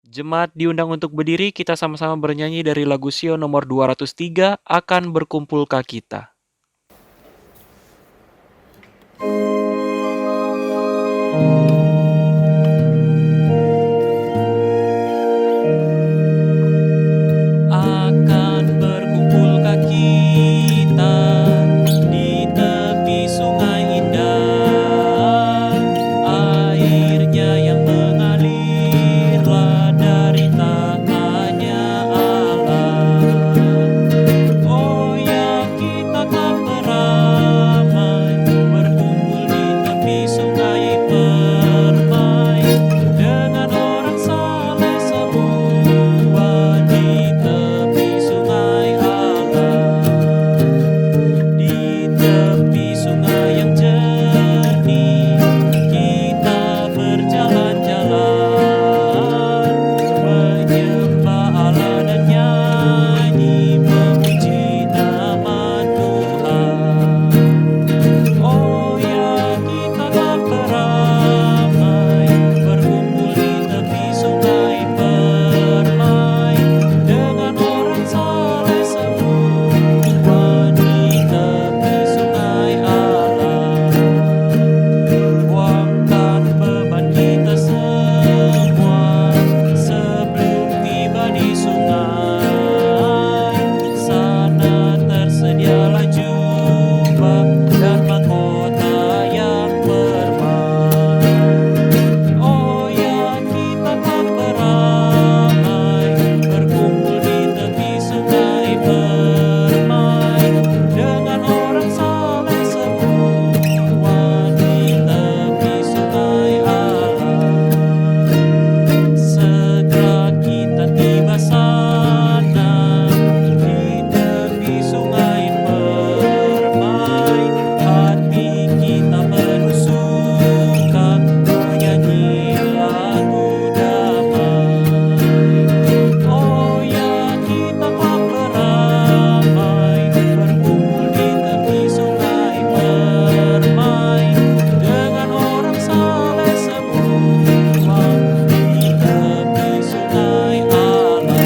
Jemaat diundang untuk berdiri, kita sama-sama bernyanyi dari lagu Sio nomor 203, Akan Berkumpulkah Kita. Akan berkumpulkah kita di tepi sungai indah, airnya yang mengalirlah dari tangannya Allah. Oh ya, kita kan beramai, berkumpul di tepi sungai Permai, dengan orang saleh semua di tepi sungai Allah. Di tepi sungai yang jernih, kita berjalan-jalan, menyembah Allah dan nyanyi memuji nama Tuhan. Oh ya, kita kan beramai, berkumpul di tepi sungai Permai, dengan orang saleh semua di tepi sungai Allah. Buangkan beban kita semua sebelum tiba di sungai. Sana tersedialah jubah dan mahkota yang permai. Oh ya, kita kan beramai, berkumpul di tepi sungai Permai, dengan orang saleh semua di tepi sungai Allah. Segera kita tiba sana di tepi sungai Permai, hati kita penuh suka menyanyi lagu damai. Oh ya, kita kan beramai, berkumpul di tepi sungai Permai, dengan orang saleh semua di tepi sungai Allah.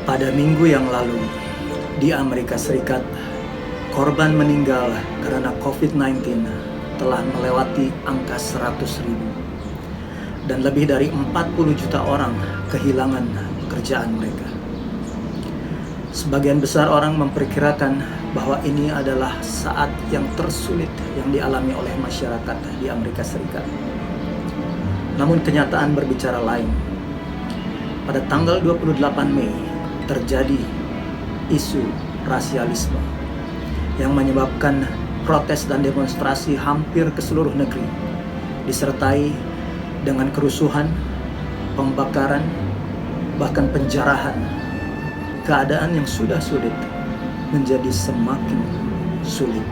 Pada minggu yang lalu, di Amerika Serikat, korban meninggal karena COVID-19 telah melewati angka 100.000 dan lebih dari 40 juta orang kehilangan pekerjaan mereka. Sebagian besar orang memperkirakan bahwa ini adalah saat yang tersulit yang dialami oleh masyarakat di Amerika Serikat. Namun kenyataan berbicara lain. Pada tanggal 28 Mei terjadi isu rasialisme yang menyebabkan protes dan demonstrasi hampir ke seluruh negeri, disertai dengan kerusuhan, pembakaran, bahkan penjarahan. Keadaan yang sudah sulit menjadi semakin sulit.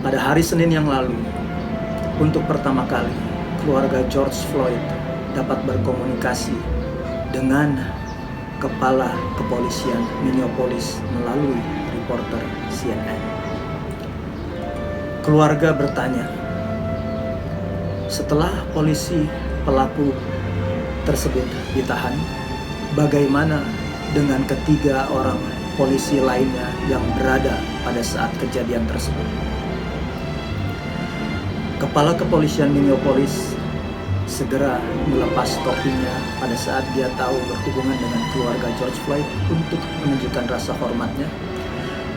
Pada hari Senin yang lalu, untuk pertama kali, keluarga George Floyd dapat berkomunikasi dengan Kepala Kepolisian Minneapolis melalui reporter CNN. Keluarga bertanya, setelah polisi pelaku tersebut ditahan, bagaimana dengan ketiga orang polisi lainnya yang berada pada saat kejadian tersebut? Kepala Kepolisian Minneapolis segera melepas topinya pada saat dia tahu berhubungan dengan keluarga George Floyd untuk menunjukkan rasa hormatnya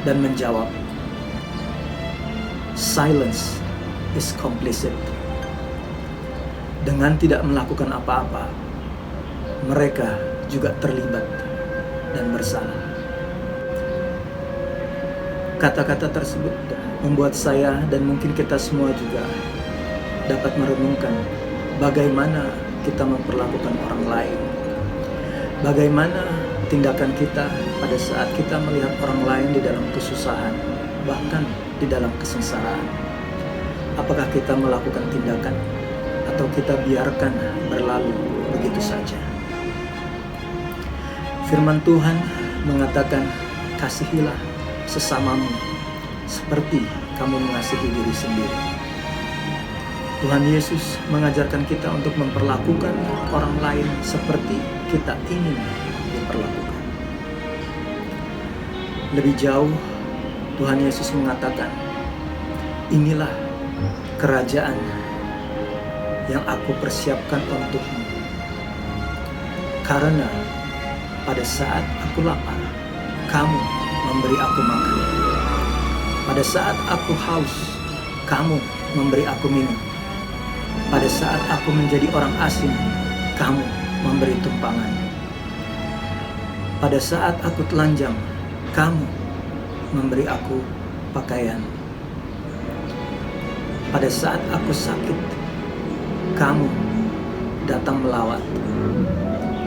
dan menjawab, "Silence is complicit." Dengan tidak melakukan apa-apa, mereka juga terlibat dan bersalah. Kata-kata tersebut membuat saya dan mungkin kita semua juga dapat merenungkan bagaimana kita memperlakukan orang lain. Bagaimana tindakan kita pada saat kita melihat orang lain di dalam kesusahan, bahkan di dalam kesengsaraan. Apakah kita melakukan tindakan atau kita biarkan berlalu begitu saja? Firman Tuhan mengatakan, kasihilah sesamamu seperti kamu mengasihi diri sendiri. Tuhan Yesus mengajarkan kita untuk memperlakukan orang lain seperti kita ingin diperlakukan. Lebih jauh, Tuhan Yesus mengatakan, inilah kerajaan yang aku persiapkan untukmu. Karena pada saat aku lapar, kamu memberi aku makan. Pada saat aku haus, kamu memberi aku minum. Pada saat aku menjadi orang asing, kamu memberi tumpangan. Pada saat aku telanjang, kamu memberi aku pakaian. Pada saat aku sakit, kamu datang melawat.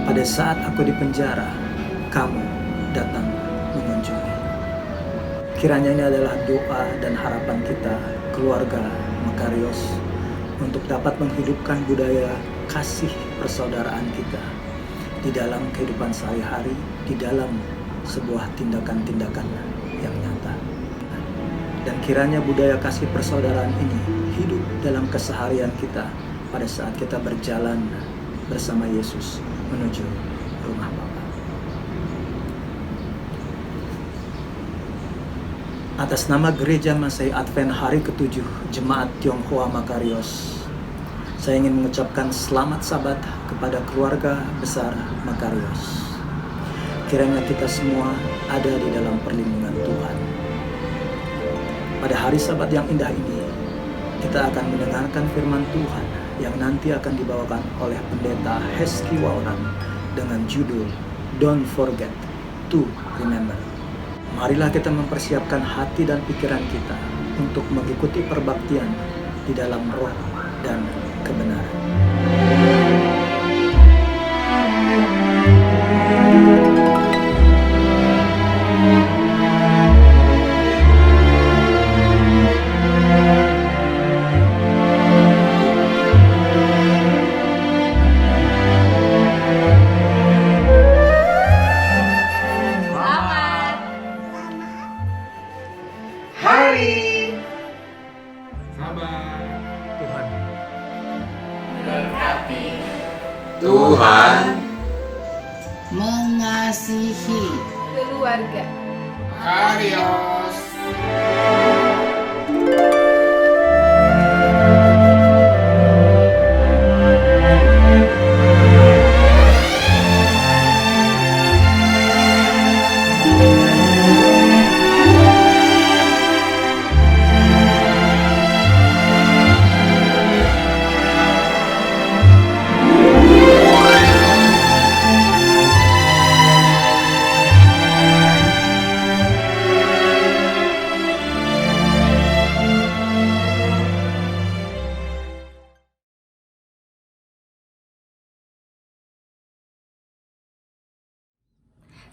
Pada saat aku di penjara, kamu datang mengunjungi. Kiranya ini adalah doa dan harapan kita, keluarga Makarios, untuk dapat menghidupkan budaya kasih persaudaraan kita di dalam kehidupan sehari-hari, di dalam sebuah tindakan-tindakan yang nyata. Dan kiranya budaya kasih persaudaraan ini hidup dalam keseharian kita pada saat kita berjalan bersama Yesus menuju rumah Bapa. Atas nama Gereja Masai Advent Hari ke-7 Jemaat Tionghoa Makarios, saya ingin mengucapkan selamat Sabat kepada keluarga besar Makarios. Kiranya kita semua ada di dalam perlindungan Tuhan. Pada hari Sabat yang indah ini, kita akan mendengarkan firman Tuhan yang nanti akan dibawakan oleh Pendeta Heski Waonan dengan judul Don't Forget to Remember. Marilah kita mempersiapkan hati dan pikiran kita untuk mengikuti perbaktian di dalam roh dan kebenaran. Tuhan mengasihi keluarga Makarios.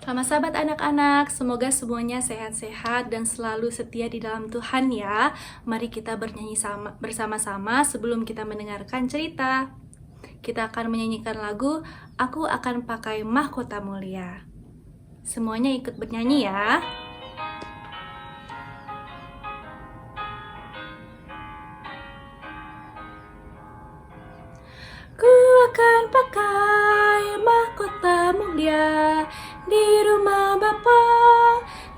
Selamat Sabat anak-anak, semoga semuanya sehat-sehat dan selalu setia di dalam Tuhan ya. Mari kita bernyanyi bersama-sama sebelum kita mendengarkan cerita. Kita akan menyanyikan lagu Aku Akan Pakai Mahkota Mulia. Semuanya ikut bernyanyi ya. Ku akan pakai mahkota mulia di rumah Bapa,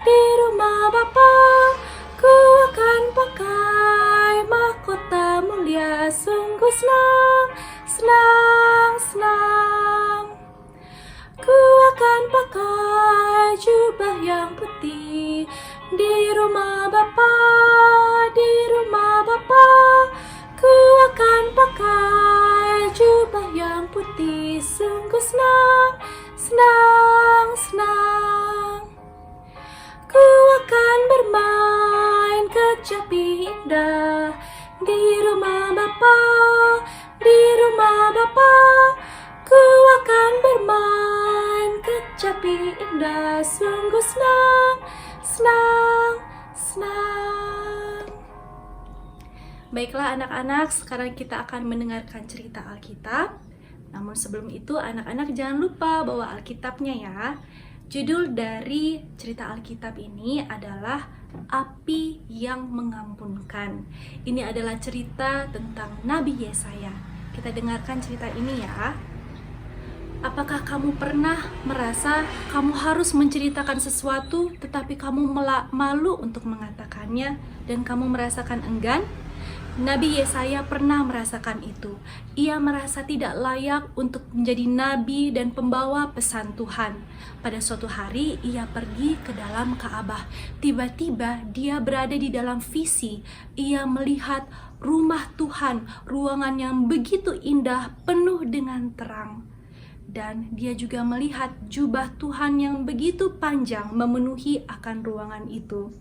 di rumah Bapa. Ku akan pakai mahkota mulia, sungguh senang, senang, senang. Ku akan pakai jubah yang putih di rumah Bapa, di rumah Bapa. Ku akan pakai jubah yang putih, sungguh senang, senang, senang. Ku akan bermain kecapi indah di rumah Bapa, di rumah Bapa. Ku akan bermain kecapi indah, sungguh senang, senang, senang. Baiklah anak-anak, sekarang kita akan mendengarkan cerita Alkitab. Namun sebelum itu anak-anak jangan lupa bawa Alkitabnya ya. Judul dari cerita Alkitab ini adalah Api yang Mengampunkan. Ini adalah cerita tentang Nabi Yesaya. Kita dengarkan cerita ini ya. Apakah kamu pernah merasa kamu harus menceritakan sesuatu tetapi kamu malu untuk mengatakannya dan kamu merasakan enggan? Nabi Yesaya pernah merasakan itu. Ia merasa tidak layak untuk menjadi nabi dan pembawa pesan Tuhan. Pada suatu hari ia pergi ke dalam Ka'bah. Tiba-tiba dia berada di dalam visi. Ia melihat rumah Tuhan, ruangan yang begitu indah, penuh dengan terang. Dan dia juga melihat jubah Tuhan yang begitu panjang memenuhi akan ruangan itu.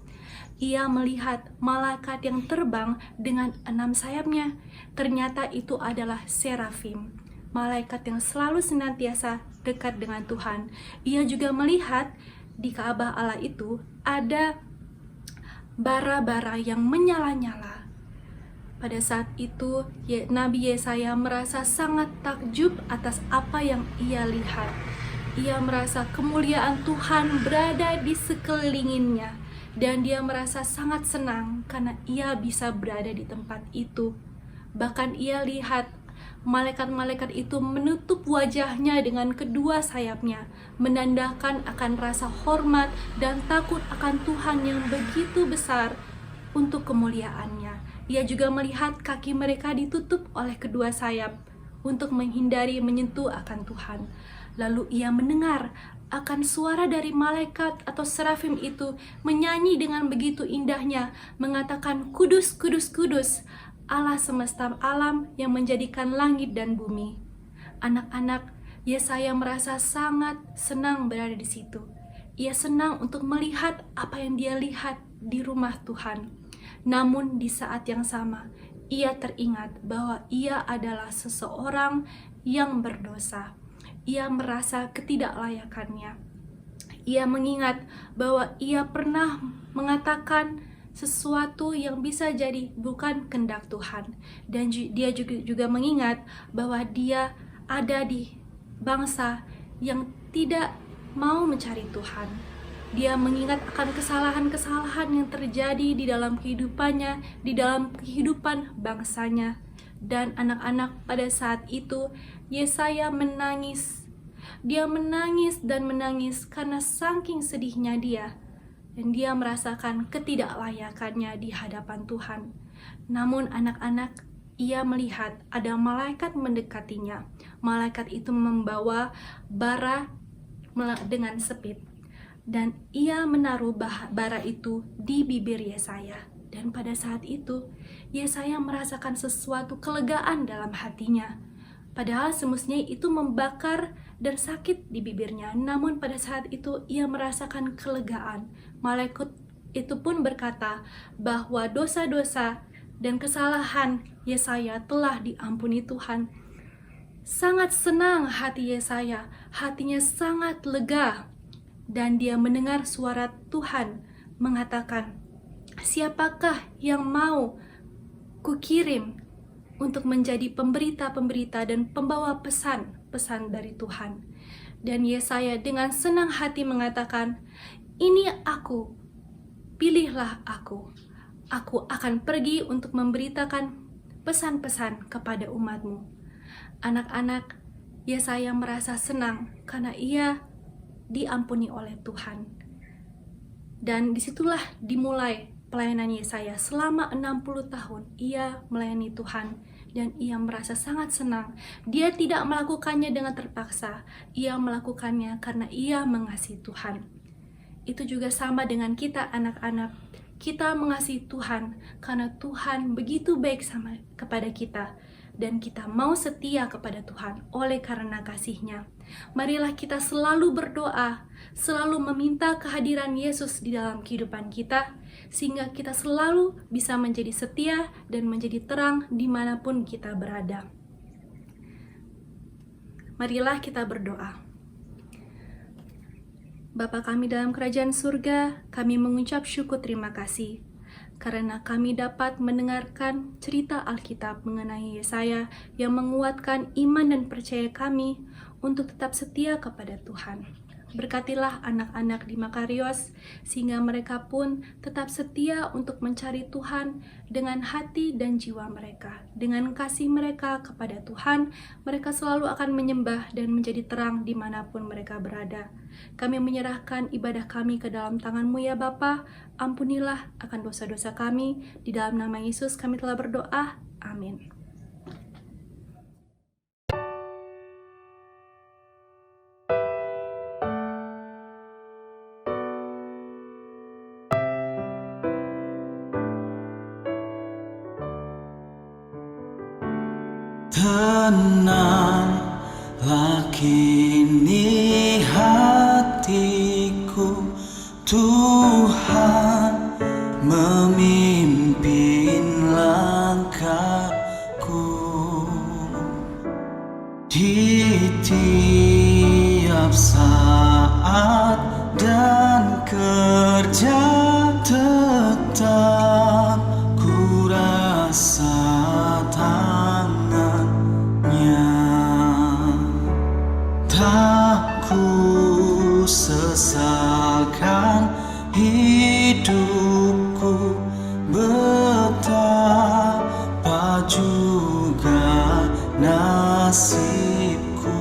Ia melihat malaikat yang terbang dengan 6 sayapnya. Ternyata itu adalah serafim, malaikat yang selalu senantiasa dekat dengan Tuhan. Ia juga melihat di Ka'bah Allah itu ada bara-bara yang menyala-nyala. Pada saat itu, Nabi Yesaya merasa sangat takjub atas apa yang ia lihat. Ia merasa kemuliaan Tuhan berada di sekelilinginnya. Dan dia merasa sangat senang karena ia bisa berada di tempat itu. Bahkan ia lihat malaikat-malaikat itu menutup wajahnya dengan kedua sayapnya, menandakan akan rasa hormat dan takut akan Tuhan yang begitu besar untuk kemuliaannya. Ia juga melihat kaki mereka ditutup oleh kedua sayap untuk menghindari menyentuh akan Tuhan. Lalu ia mendengar akan suara dari malaikat atau serafim itu menyanyi dengan begitu indahnya, mengatakan, "Kudus, kudus, kudus, Allah semesta alam yang menjadikan langit dan bumi." Anak-anak, Yesaya merasa sangat senang berada di situ. Ia senang untuk melihat apa yang dia lihat di rumah Tuhan. Namun di saat yang sama, ia teringat bahwa ia adalah seseorang yang berdosa. Ia merasa ketidaklayakannya. Ia mengingat bahwa ia pernah mengatakan sesuatu yang bisa jadi bukan kehendak Tuhan. Dan dia juga mengingat bahwa dia ada di bangsa yang tidak mau mencari Tuhan. Dia mengingat akan kesalahan-kesalahan yang terjadi di dalam kehidupannya, di dalam kehidupan bangsanya. Dan anak-anak, pada saat itu Yesaya menangis. Dia menangis dan menangis karena saking sedihnya dia. Dan dia merasakan ketidaklayakannya di hadapan Tuhan. Namun anak-anak, ia melihat ada malaikat mendekatinya. Malaikat itu membawa bara dengan sepit. Dan ia menaruh bara itu di bibir Yesaya. Dan pada saat itu, Yesaya merasakan sesuatu kelegaan dalam hatinya. Padahal semestinya itu membakar dan sakit di bibirnya. Namun pada saat itu ia merasakan kelegaan. Malaikat itu pun berkata bahwa dosa-dosa dan kesalahan Yesaya telah diampuni Tuhan. Sangat senang hati Yesaya, hatinya sangat lega. Dan dia mendengar suara Tuhan mengatakan, "Siapakah yang mau kukirim untuk menjadi pemberita-pemberita dan pembawa pesan-pesan dari Tuhan?" Dan Yesaya dengan senang hati mengatakan, "Ini aku, pilihlah aku. Aku akan pergi untuk memberitakan pesan-pesan kepada umatmu." Anak-anak, Yesaya merasa senang karena ia diampuni oleh Tuhan. Dan disitulah dimulai pelayanan Yesaya. Selama 60 tahun ia melayani Tuhan dan ia merasa sangat senang. Dia tidak melakukannya dengan terpaksa. Ia melakukannya karena ia mengasihi Tuhan. Itu juga sama dengan kita anak-anak. Kita mengasihi Tuhan karena Tuhan begitu baik kepada kita. Dan kita mau setia kepada Tuhan oleh karena kasih-Nya. Marilah kita selalu berdoa, selalu meminta kehadiran Yesus di dalam kehidupan kita, sehingga kita selalu bisa menjadi setia dan menjadi terang dimanapun kita berada. Marilah kita berdoa. Bapa kami dalam kerajaan surga, kami mengucap syukur terima kasih karena kami dapat mendengarkan cerita Alkitab mengenai Yesaya yang menguatkan iman dan percaya kami untuk tetap setia kepada Tuhan. Berkatilah anak-anak di Makarios, sehingga mereka pun tetap setia untuk mencari Tuhan dengan hati dan jiwa mereka. Dengan kasih mereka kepada Tuhan, mereka selalu akan menyembah dan menjadi terang dimanapun mereka berada. Kami menyerahkan ibadah kami ke dalam tangan-Mu ya Bapa. Ampunilah akan dosa-dosa kami. Di dalam nama Yesus kami telah berdoa. Amin. Tenanglah kini hatiku, Tuhan memimpin langkahku. Di tiap saat dan kerja tetap ku rasa tangannya, tak ku sesalkan hidupku, betapa juga nasibku,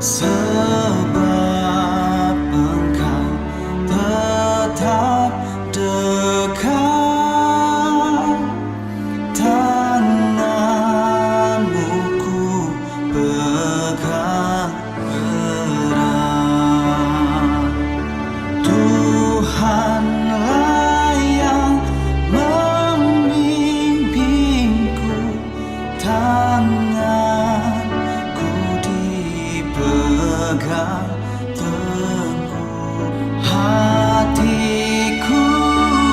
sebab Engkau tetap dekat. Tanganmu ku pegang erat. Tuhanlah yang membimbingku, tanganku dipegang teguh. Hatiku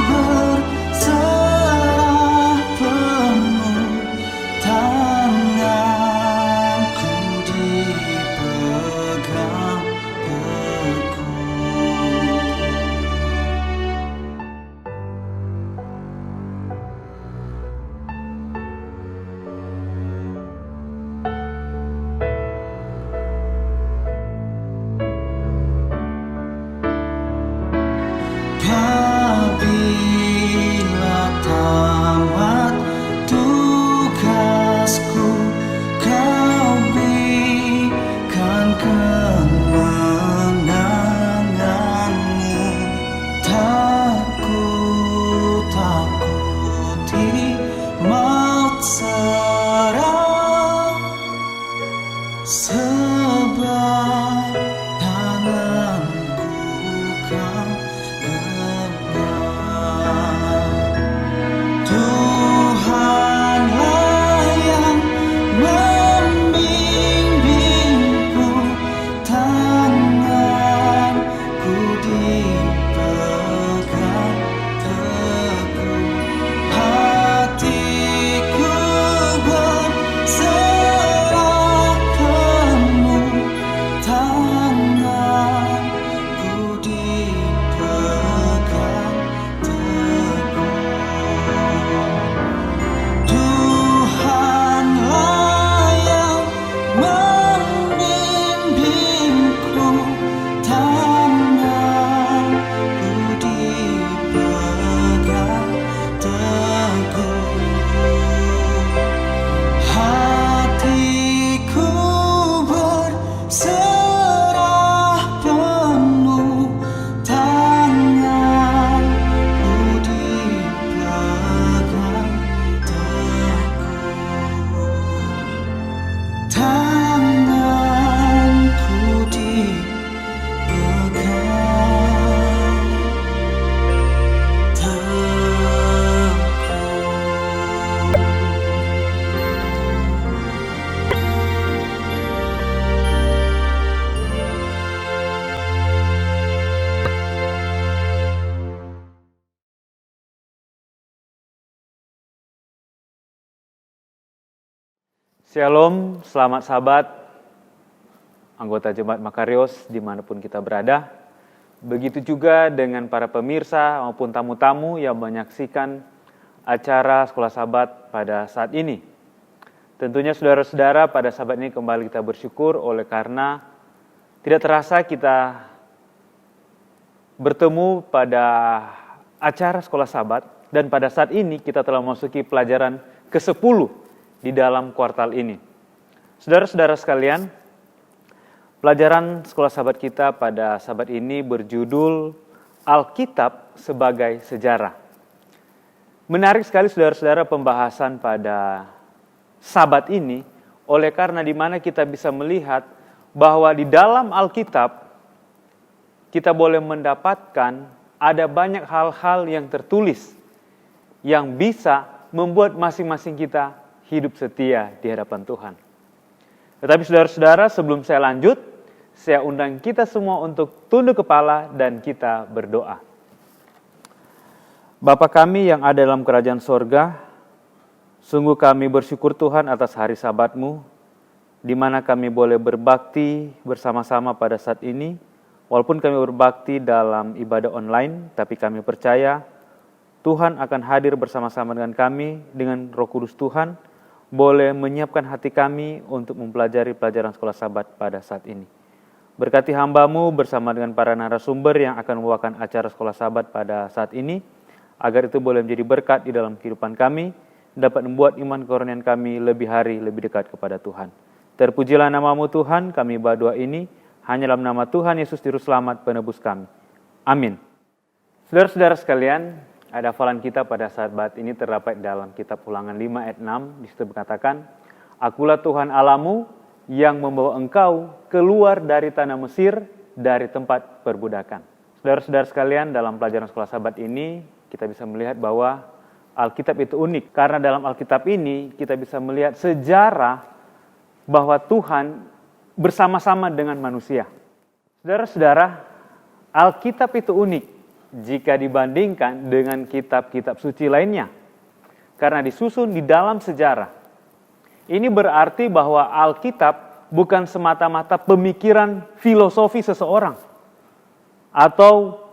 berserah penuh, tanganku dipegang teguh. Apabila tamat tugasku, Kau berikan kemenangan-Mu. Tak ku takuti maut serang, sebab tanganku Kau genggam. Tuhanlah yang membimbingku, tanganku dipegang teguh. Hatiku berserah penuh, tanganku dipegang teguh. Tuhanlah yang membimbingku, tanganku dipegang teguh. Hatiku berserah penuh, tanganku dipegang teguh. Tanganku dipegang Shalom, selamat sahabat, anggota Jemaat Makarios dimanapun kita berada. Begitu juga dengan para pemirsa maupun tamu-tamu yang menyaksikan acara Sekolah Sahabat pada saat ini. Tentunya saudara-saudara, pada sahabat ini kembali kita bersyukur oleh karena Tidak terasa kita bertemu pada acara sekolah Sabat dan pada saat ini kita telah memasuki pelajaran ke-10 di dalam kuartal ini. Saudara-saudara sekalian, pelajaran sekolah Sabat kita pada Sabat ini berjudul Alkitab sebagai Sejarah. Menarik sekali saudara-saudara pembahasan pada Sabat ini, oleh karena di mana kita bisa melihat bahwa di dalam Alkitab kita boleh mendapatkan ada banyak hal-hal yang tertulis yang bisa membuat masing-masing kita hidup setia di hadapan Tuhan. Tetapi saudara-saudara, sebelum saya lanjut, saya undang kita semua untuk tunduk kepala dan kita berdoa. Bapa kami yang ada dalam kerajaan sorga, sungguh kami bersyukur Tuhan atas hari Sabat-Mu, di mana kami boleh berbakti bersama-sama pada saat ini. Walaupun kami berbakti dalam ibadah online, tapi kami percaya Tuhan akan hadir bersama-sama dengan kami, dengan Roh Kudus Tuhan, boleh menyiapkan hati kami untuk mempelajari pelajaran sekolah Sabat pada saat ini. Berkati hamba-Mu bersama dengan para narasumber yang akan membawakan acara sekolah Sabat pada saat ini, agar itu boleh menjadi berkat di dalam kehidupan kami, dapat membuat iman kerohanian kami lebih hari lebih dekat kepada Tuhan. Terpujilah nama-Mu Tuhan, kami berdoa ini hanya dalam nama Tuhan Yesus Juru Selamat penebus kami. Amin. Saudara-saudara sekalian, ada hafalan kita pada saat ini terdapat dalam kitab Ulangan 5 ayat 6. Di situ berkatakan, Akulah Tuhan Allahmu yang membawa engkau keluar dari tanah Mesir, dari tempat perbudakan. Saudara-saudara sekalian, dalam pelajaran sekolah Sabat ini kita bisa melihat bahwa Alkitab itu unik. Karena dalam Alkitab ini kita bisa melihat sejarah bahwa Tuhan bersama-sama dengan manusia. Saudara-saudara, Alkitab itu unik jika dibandingkan dengan kitab-kitab suci lainnya. Karena disusun di dalam sejarah. Ini berarti bahwa Alkitab bukan semata-mata pemikiran filosofi seseorang. Atau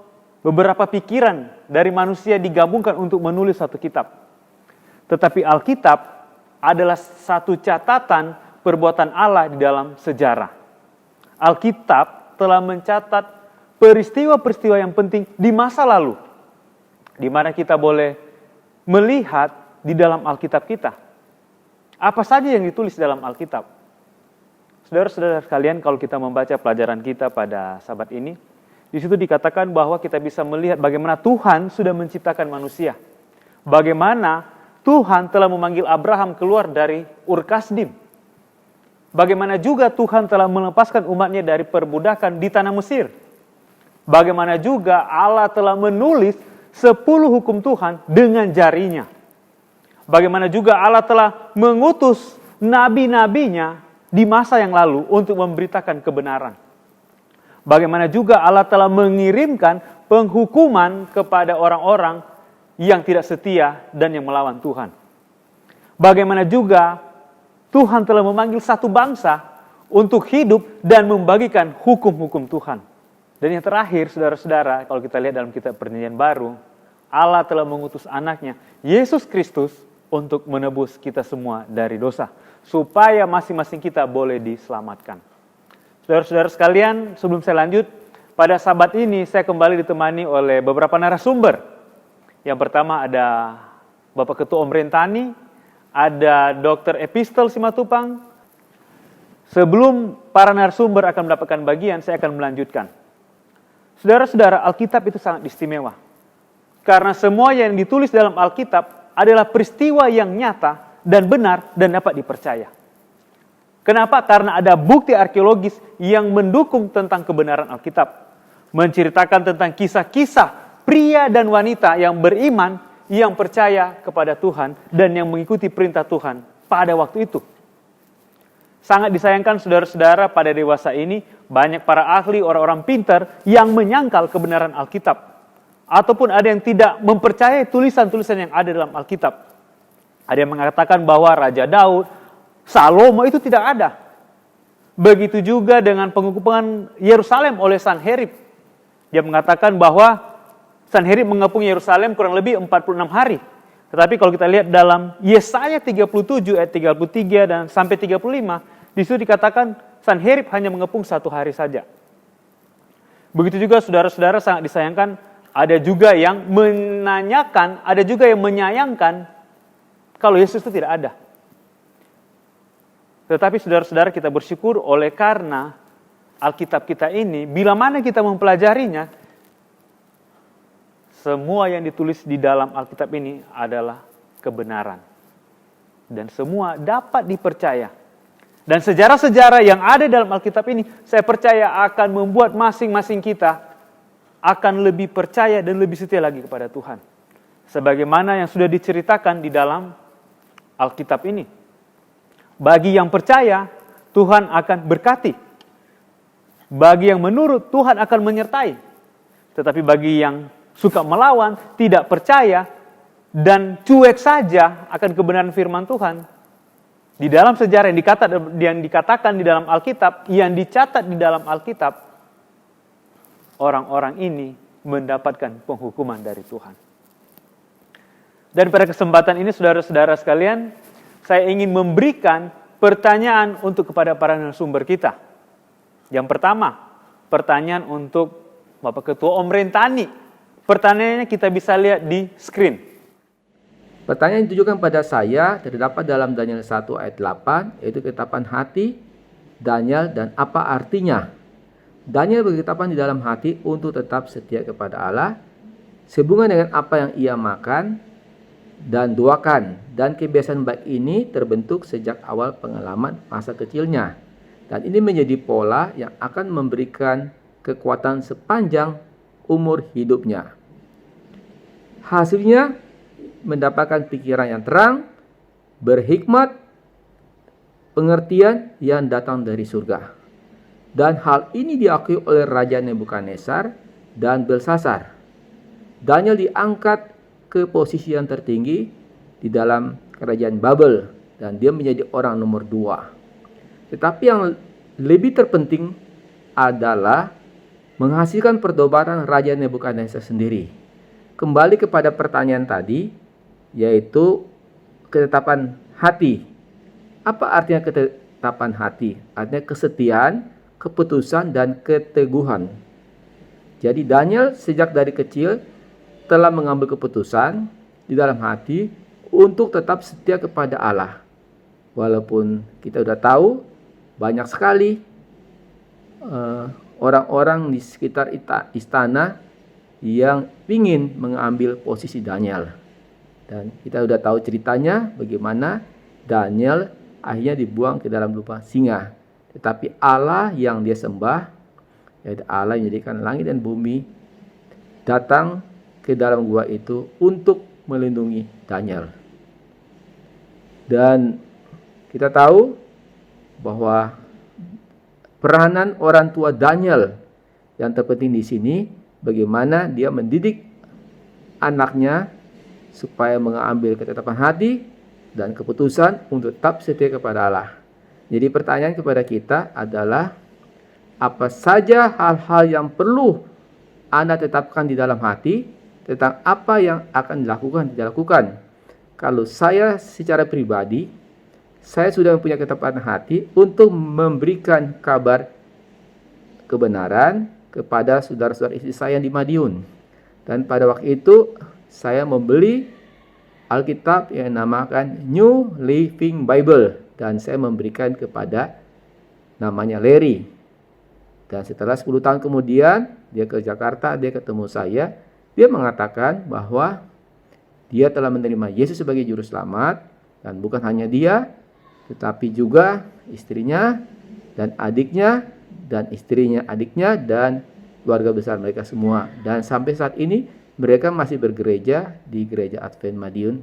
beberapa pikiran dari manusia digabungkan untuk menulis satu kitab. Tetapi Alkitab adalah satu catatan perbuatan Allah di dalam sejarah. Alkitab telah mencatat peristiwa-peristiwa yang penting di masa lalu, di mana kita boleh melihat di dalam Alkitab kita. Apa saja yang ditulis dalam Alkitab? Saudara-saudara sekalian, kalau kita membaca pelajaran kita pada Sabat ini, di situ dikatakan bahwa kita bisa melihat bagaimana Tuhan sudah menciptakan manusia. Bagaimana Tuhan telah memanggil Abraham keluar dari Ur Kasdim. Bagaimana juga Tuhan telah melepaskan umatnya dari perbudakan di tanah Mesir. Bagaimana juga Allah telah menulis 10 hukum Tuhan dengan jarinya. Bagaimana juga Allah telah mengutus nabi-nabinya di masa yang lalu untuk memberitakan kebenaran. Bagaimana juga Allah telah mengirimkan penghukuman kepada orang-orang yang tidak setia dan yang melawan Tuhan. Bagaimana juga Tuhan telah memanggil satu bangsa untuk hidup dan membagikan hukum-hukum Tuhan. Dan yang terakhir, saudara-saudara, kalau kita lihat dalam kitab Perjanjian Baru, Allah telah mengutus anaknya, Yesus Kristus, untuk menebus kita semua dari dosa. Supaya masing-masing kita boleh diselamatkan. Saudara-saudara sekalian, sebelum saya lanjut, pada Sabat ini saya kembali ditemani oleh beberapa narasumber. Yang pertama ada Bapak Ketua Om Rentani, ada Dr. Epistel Simatupang. Sebelum para narasumber akan mendapatkan bagian, saya akan melanjutkan. Saudara-saudara, Alkitab itu sangat istimewa. Karena semua yang ditulis dalam Alkitab adalah peristiwa yang nyata dan benar dan dapat dipercaya. Kenapa? Karena ada bukti arkeologis yang mendukung tentang kebenaran Alkitab. Menceritakan tentang kisah-kisah pria dan wanita yang beriman, yang percaya kepada Tuhan, dan yang mengikuti perintah Tuhan pada waktu itu. Sangat disayangkan saudara-saudara, pada dewasa ini, banyak para ahli, orang-orang pintar yang menyangkal kebenaran Alkitab. Ataupun ada yang tidak mempercayai tulisan-tulisan yang ada dalam Alkitab. Ada yang mengatakan bahwa Raja Daud, Salomo itu tidak ada. Begitu juga dengan pengepungan Yerusalem oleh Sanherib. Dia mengatakan bahwa Sanherib mengepung Yerusalem kurang lebih 46 hari. Tetapi kalau kita lihat dalam Yesaya 37 ayat 33 dan sampai 35, di situ dikatakan Sanherib hanya mengepung 1 hari saja. Begitu juga saudara-saudara sangat disayangkan, ada juga yang menanyakan, ada juga yang menyayangkan kalau Yesus itu tidak ada. Tetapi saudara-saudara, kita bersyukur oleh karena Alkitab kita ini, bila mana kita mempelajarinya, semua yang ditulis di dalam Alkitab ini adalah kebenaran. Dan semua dapat dipercaya. Dan sejarah-sejarah yang ada dalam Alkitab ini, saya percaya akan membuat masing-masing kita akan lebih percaya dan lebih setia lagi kepada Tuhan. Sebagaimana yang sudah diceritakan di dalam Alkitab ini. Bagi yang percaya, Tuhan akan berkati. Bagi yang menurut, Tuhan akan menyertai. Tetapi bagi yang suka melawan, tidak percaya, dan cuek saja akan kebenaran firman Tuhan, di dalam sejarah yang dikatakan di dalam Alkitab, yang dicatat di dalam Alkitab, orang-orang ini mendapatkan penghukuman dari Tuhan. Dan pada kesempatan ini, saudara-saudara sekalian, saya ingin memberikan pertanyaan untuk kepada para narasumber kita. Yang pertama, pertanyaan untuk Bapak Ketua Om Rentani. Pertanyaannya kita bisa lihat di screen. Pertanyaan yang ditujukan pada saya terdapat dalam Daniel 1 ayat 8, yaitu ketetapan hati Daniel dan apa artinya. Daniel berketetapan di dalam hati untuk tetap setia kepada Allah, sehubungan dengan apa yang ia makan dan doakan. Dan kebiasaan baik ini terbentuk sejak awal pengalaman masa kecilnya. Dan ini menjadi pola yang akan memberikan kekuatan sepanjang umur hidupnya. Hasilnya mendapatkan pikiran yang terang, berhikmat, pengertian yang datang dari surga. Dan hal ini diakui oleh Raja Nebukadnezar dan Belsasar. Daniel diangkat ke posisi yang tertinggi di dalam kerajaan Babel dan dia menjadi orang nomor 2. Tetapi yang lebih terpenting adalah menghasilkan perdobatan Raja Nebukadnezar sendiri. Kembali kepada pertanyaan tadi, yaitu ketetapan hati. Apa artinya ketetapan hati? Artinya kesetiaan, keputusan, dan keteguhan. Jadi Daniel sejak dari kecil telah mengambil keputusan di dalam hati untuk tetap setia kepada Allah. Walaupun kita sudah tahu banyak sekali orang-orang di sekitar istana yang ingin mengambil posisi Daniel. Dan kita sudah tahu ceritanya bagaimana Daniel akhirnya dibuang ke dalam lubang singa. Tetapi Allah yang dia sembah, yaitu Allah yang menjadikan langit dan bumi, datang ke dalam gua itu untuk melindungi Daniel. Dan kita tahu bahwa peranan orang tua Daniel yang terpenting di sini, bagaimana dia mendidik anaknya supaya mengambil ketetapan hati dan keputusan untuk tetap setia kepada Allah. Jadi pertanyaan kepada kita adalah, apa saja hal-hal yang perlu Anda tetapkan di dalam hati tentang apa yang akan dilakukan. Kalau saya secara pribadi, saya sudah mempunyai ketetapan hati untuk memberikan kabar kebenaran kepada saudara-saudara istri saya yang di Madiun. Dan pada waktu itu saya membeli Alkitab yang dinamakan New Living Bible dan saya memberikan kepada namanya Larry. Dan setelah 10 tahun kemudian dia ke Jakarta, dia ketemu saya, dia mengatakan bahwa dia telah menerima Yesus sebagai juru selamat, dan bukan hanya dia, tetapi juga istrinya dan adiknya dan istrinya adiknya dan keluarga besar mereka semua. Dan sampai saat ini mereka masih bergereja di gereja Advent Madiun.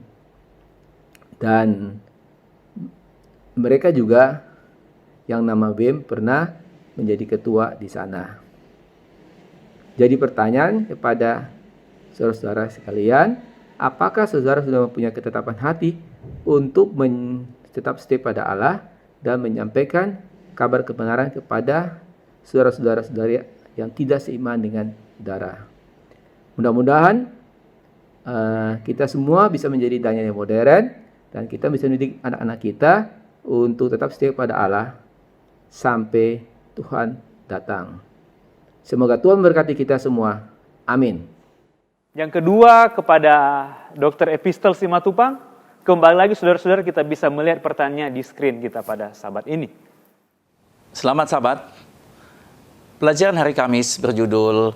Dan mereka juga yang nama Bem pernah menjadi ketua di sana. Jadi pertanyaan kepada saudara-saudara sekalian, apakah saudara sudah mempunyai ketetapan hati untuk tetap setia pada Allah dan menyampaikan kabar kebenaran kepada saudara-saudara yang tidak seiman dengan saudara? Mudah-mudahan kita semua bisa menjadi Daniel yang modern dan kita bisa mendidik anak-anak kita untuk tetap setia kepada Allah sampai Tuhan datang. Semoga Tuhan memberkati kita semua. Amin. Yang kedua kepada Dr. Epistel Simatupang, kembali lagi saudara-saudara kita bisa melihat pertanyaan di screen kita pada sahabat ini. Selamat sahabat, pelajaran hari Kamis berjudul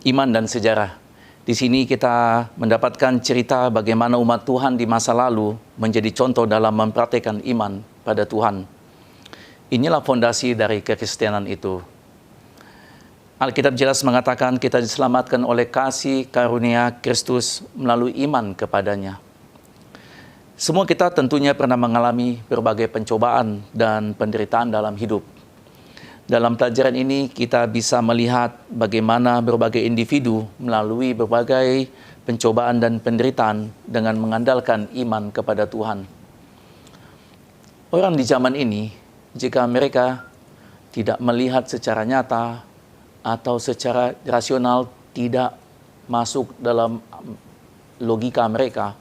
Iman dan Sejarah. Di sini kita mendapatkan cerita bagaimana umat Tuhan di masa lalu menjadi contoh dalam mempraktikkan iman pada Tuhan. Inilah fondasi dari kekristenan itu. Alkitab jelas mengatakan kita diselamatkan oleh kasih karunia Kristus melalui iman kepadanya. Semua kita tentunya pernah mengalami berbagai pencobaan dan penderitaan dalam hidup. Dalam pelajaran ini kita bisa melihat bagaimana berbagai individu melalui berbagai pencobaan dan penderitaan dengan mengandalkan iman kepada Tuhan. Orang di zaman ini, jika mereka tidak melihat secara nyata atau secara rasional tidak masuk dalam logika mereka,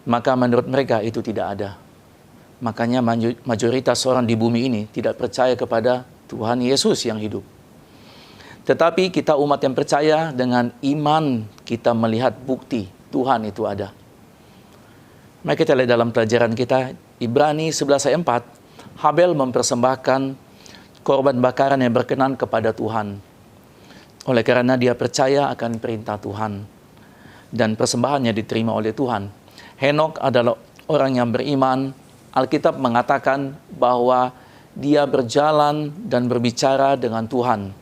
maka menurut mereka itu tidak ada. Makanya mayoritas orang di bumi ini tidak percaya kepada Tuhan Yesus yang hidup. Tetapi kita umat yang percaya, dengan iman kita melihat bukti Tuhan itu ada. Mari kita lihat dalam pelajaran kita Ibrani 11 ayat 4, Habel mempersembahkan korban bakaran yang berkenan kepada Tuhan. Oleh karena dia percaya akan perintah Tuhan dan persembahannya diterima oleh Tuhan. Henok adalah orang yang beriman. Alkitab mengatakan bahwa dia berjalan dan berbicara dengan Tuhan.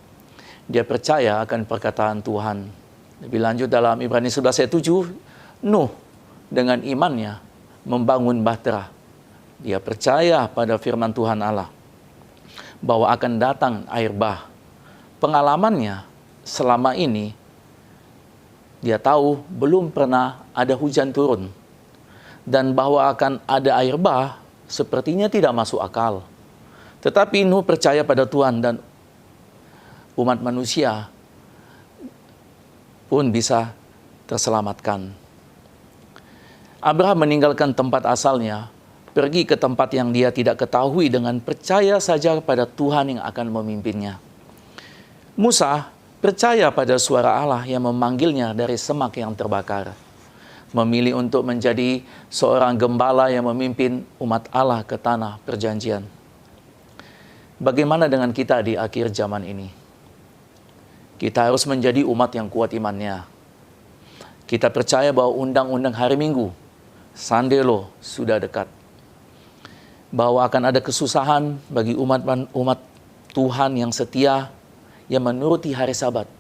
Dia percaya akan perkataan Tuhan. Lebih lanjut dalam Ibrani 11 ayat 7, Nuh dengan imannya membangun bahtera. Dia percaya pada firman Tuhan Allah bahwa akan datang air bah. Pengalamannya selama ini, dia tahu belum pernah ada hujan turun. Dan bahwa akan ada air bah, sepertinya tidak masuk akal. Tetapi Nuh percaya pada Tuhan dan umat manusia pun bisa terselamatkan. Abraham meninggalkan tempat asalnya, pergi ke tempat yang dia tidak ketahui dengan percaya saja pada Tuhan yang akan memimpinnya. Musa percaya pada suara Allah yang memanggilnya dari semak yang terbakar. Memilih untuk menjadi seorang gembala yang memimpin umat Allah ke tanah perjanjian. Bagaimana dengan kita di akhir zaman ini? Kita harus menjadi umat yang kuat imannya. Kita percaya bahwa undang-undang hari Minggu, Sandelo, sudah dekat. Bahwa akan ada kesusahan bagi umat Tuhan yang setia, yang menuruti hari Sabat,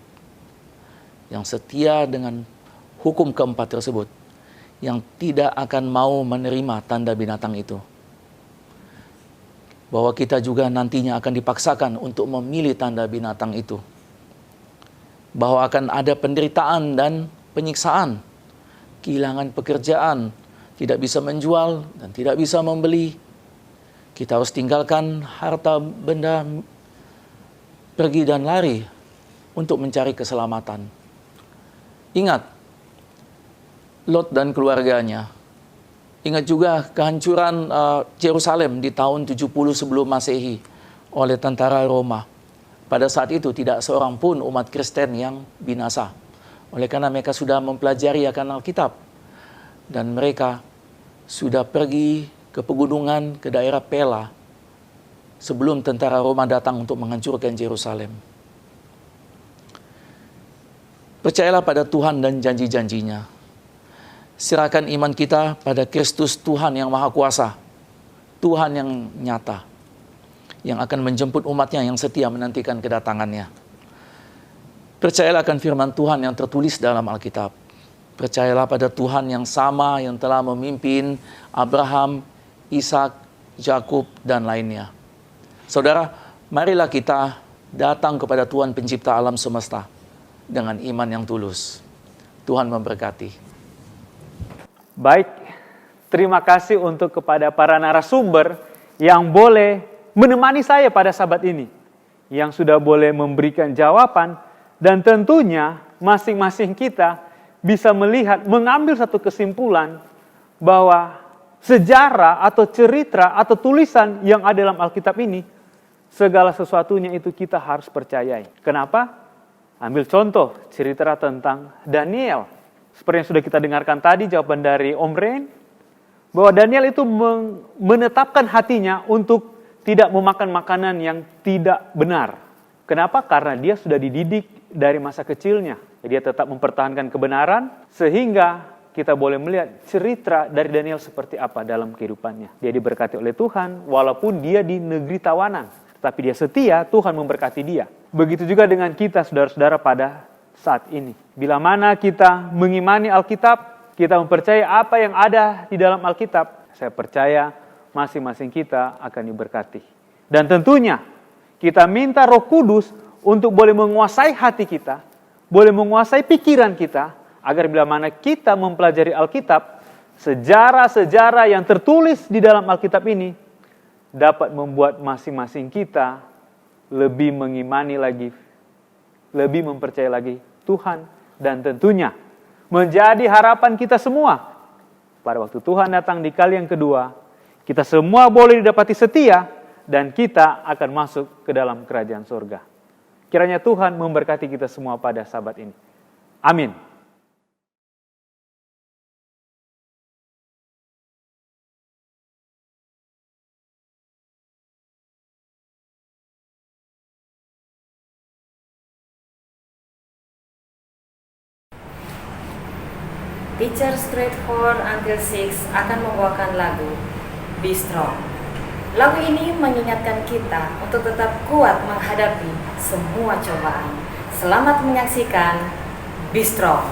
yang setia dengan hukum keempat tersebut, yang tidak akan mau menerima tanda binatang itu. Bahwa kita juga nantinya akan dipaksakan untuk memilih tanda binatang itu. Bahwa akan ada penderitaan dan penyiksaan, kehilangan pekerjaan, tidak bisa menjual dan tidak bisa membeli. Kita harus tinggalkan harta benda, pergi dan lari untuk mencari keselamatan. Ingat, Lot dan keluarganya. Ingat juga kehancuran Yerusalem di tahun 70 sebelum Masehi oleh tentara Roma. Pada saat itu tidak seorang pun umat Kristen yang binasa. Oleh karena mereka sudah mempelajari akan Alkitab. Dan mereka sudah pergi ke pegunungan, ke daerah Pela, sebelum tentara Roma datang untuk menghancurkan Yerusalem. Percayalah pada Tuhan dan janji-janjinya. Serahkan iman kita pada Kristus Tuhan yang Maha Kuasa, Tuhan yang nyata, yang akan menjemput umatnya yang setia menantikan kedatangannya. Percayalah akan firman Tuhan yang tertulis dalam Alkitab. Percayalah pada Tuhan yang sama yang telah memimpin Abraham, Ishak, Yakub, dan lainnya. Saudara, marilah kita datang kepada Tuhan pencipta alam semesta dengan iman yang tulus. Tuhan memberkati. Baik, terima kasih untuk kepada para narasumber yang boleh menemani saya pada sabat ini, yang sudah boleh memberikan jawaban, dan tentunya masing-masing kita bisa melihat, mengambil satu kesimpulan bahwa sejarah atau cerita atau tulisan yang ada dalam Alkitab ini segala sesuatunya itu kita harus percayai. Kenapa? Ambil contoh cerita tentang Daniel. Seperti yang sudah kita dengarkan tadi jawaban dari Om Ren, bahwa Daniel itu menetapkan hatinya untuk tidak memakan makanan yang tidak benar. Kenapa? Karena dia sudah dididik dari masa kecilnya. Dia tetap mempertahankan kebenaran, sehingga kita boleh melihat cerita dari Daniel seperti apa dalam kehidupannya. Dia diberkati oleh Tuhan, walaupun dia di negeri tawanan. Tapi dia setia, Tuhan memberkati dia. Begitu juga dengan kita, saudara-saudara, pada saat ini. Bila mana kita mengimani Alkitab, kita mempercayai apa yang ada di dalam Alkitab, saya percaya masing-masing kita akan diberkati. Dan tentunya, kita minta Roh Kudus untuk boleh menguasai hati kita, boleh menguasai pikiran kita, agar bila mana kita mempelajari Alkitab, sejarah-sejarah yang tertulis di dalam Alkitab ini dapat membuat masing-masing kita lebih mengimani lagi, lebih mempercayai lagi Tuhan, dan tentunya menjadi harapan kita semua. Pada waktu Tuhan datang di kali yang kedua, kita semua boleh didapati setia, dan kita akan masuk ke dalam kerajaan surga. Kiranya Tuhan memberkati kita semua pada sabat ini. Amin. Teacher Grade 4 until 6 akan membawakan lagu Be Strong. Lagu ini mengingatkan kita untuk tetap kuat menghadapi semua cobaan. Selamat menyaksikan Be Strong.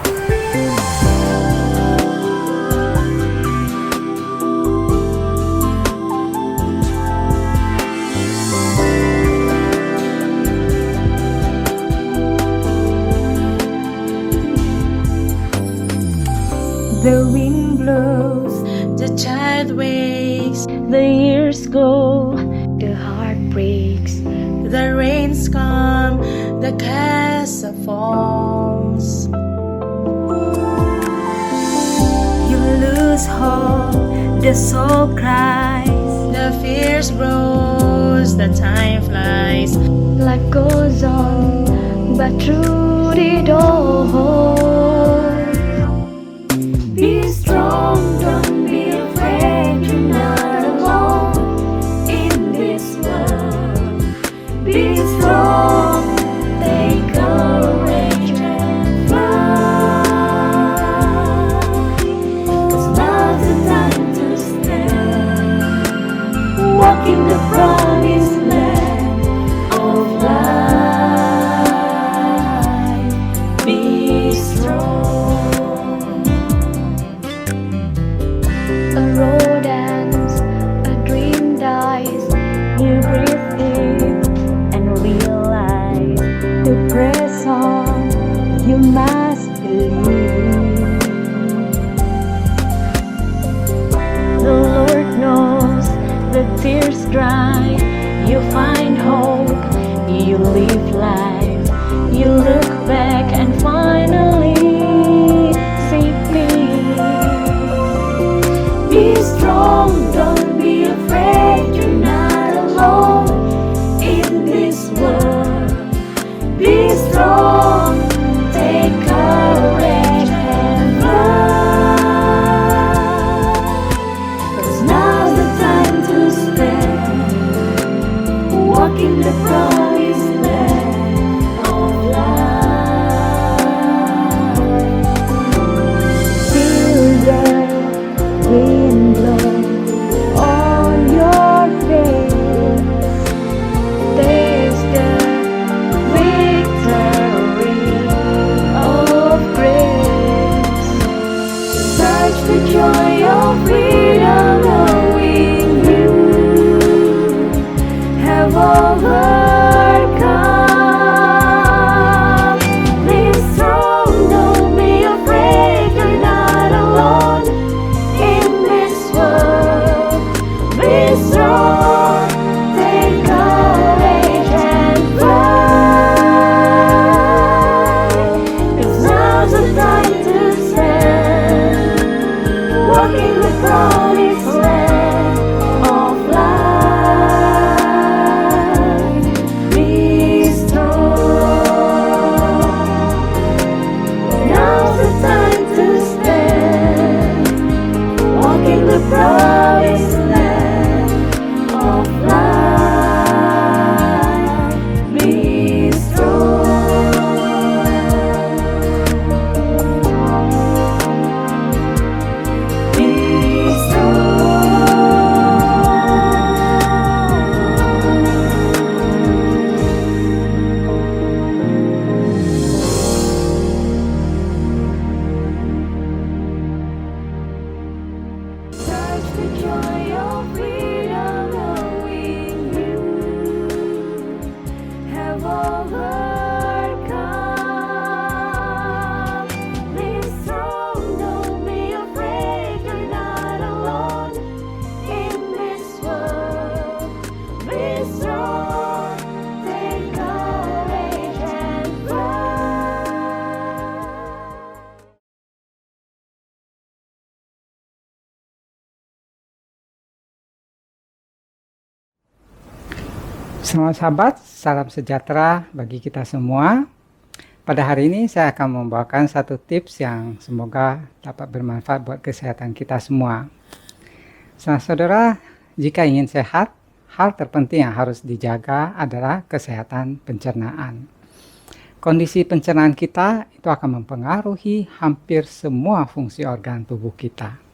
The wind blows, the child wakes, the years go, the heart breaks, the rains come, the castle falls. You lose hope, the soul cries, the fears grows, the time flies. Life goes on, but through it all, be strong, don't be afraid, you're not alone in this world. Be strong, take courage and fly. 'Cause now's the time to stand, walk in the promised land of life. Be strong. A road ends, a dream dies. You breathe in and realize to press on, you must believe. The Lord knows the tears dry. You find hope, you live life. You look back and finally see peace. Be strong, don't be afraid, you're not alone in this world. Be strong, take courage and fly. 'Cause now's the time to stand, walk in the promised land of life. Feel the wind blow on your face. Taste the victory of grace. Search the joy of freedom, knowing you have overcome. Selamat sahabat, salam sejahtera bagi kita semua. Pada hari ini saya akan membawakan satu tips yang semoga dapat bermanfaat buat kesehatan kita semua. Saudara, jika ingin sehat, hal terpenting yang harus dijaga adalah kesehatan pencernaan. Kondisi pencernaan kita itu akan mempengaruhi hampir semua fungsi organ tubuh kita.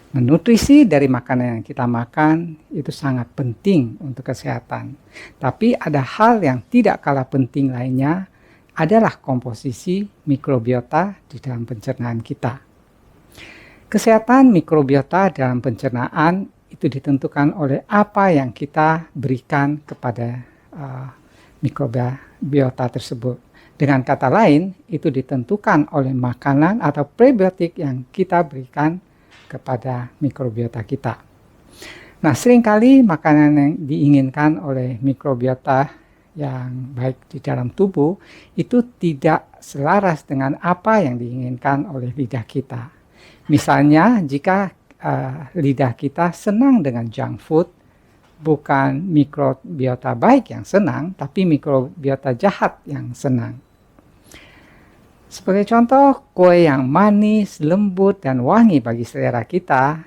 Nutrisi dari makanan yang kita makan itu sangat penting untuk kesehatan. Tapi ada hal yang tidak kalah penting lainnya adalah komposisi mikrobiota di dalam pencernaan kita. Kesehatan mikrobiota dalam pencernaan itu ditentukan oleh apa yang kita berikan kepada mikrobiota tersebut. Dengan kata lain, itu ditentukan oleh makanan atau prebiotik yang kita berikan kepada mikrobiota kita. Nah, seringkali makanan yang diinginkan oleh mikrobiota yang baik di dalam tubuh itu tidak selaras dengan apa yang diinginkan oleh lidah kita. Misalnya, jika lidah kita senang dengan junk food, bukan mikrobiota baik yang senang, tapi mikrobiota jahat yang senang. Sebagai contoh, kue yang manis, lembut, dan wangi bagi selera kita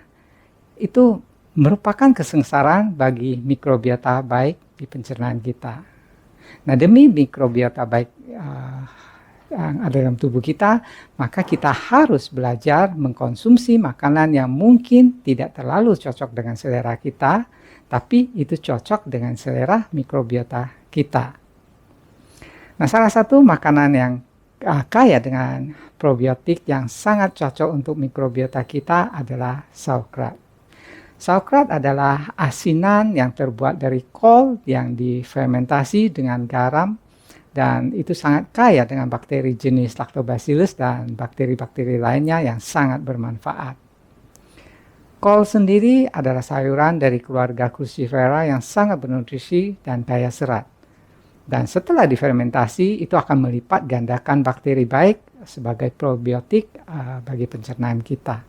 itu merupakan kesengsaraan bagi mikrobiota baik di pencernaan kita. Nah, demi mikrobiota baik yang ada dalam tubuh kita, maka kita harus belajar mengkonsumsi makanan yang mungkin tidak terlalu cocok dengan selera kita, tapi itu cocok dengan selera mikrobiota kita. Nah, salah satu makanan yang kaya dengan probiotik yang sangat cocok untuk mikrobiota kita adalah sauerkraut. Sauerkraut adalah asinan yang terbuat dari kol yang difermentasi dengan garam, dan itu sangat kaya dengan bakteri jenis Lactobacillus dan bakteri-bakteri lainnya yang sangat bermanfaat. Kol sendiri adalah sayuran dari keluarga Crucifera yang sangat bernutrisi dan kaya serat. Dan setelah difermentasi, itu akan melipat gandakan bakteri baik sebagai probiotik bagi pencernaan kita.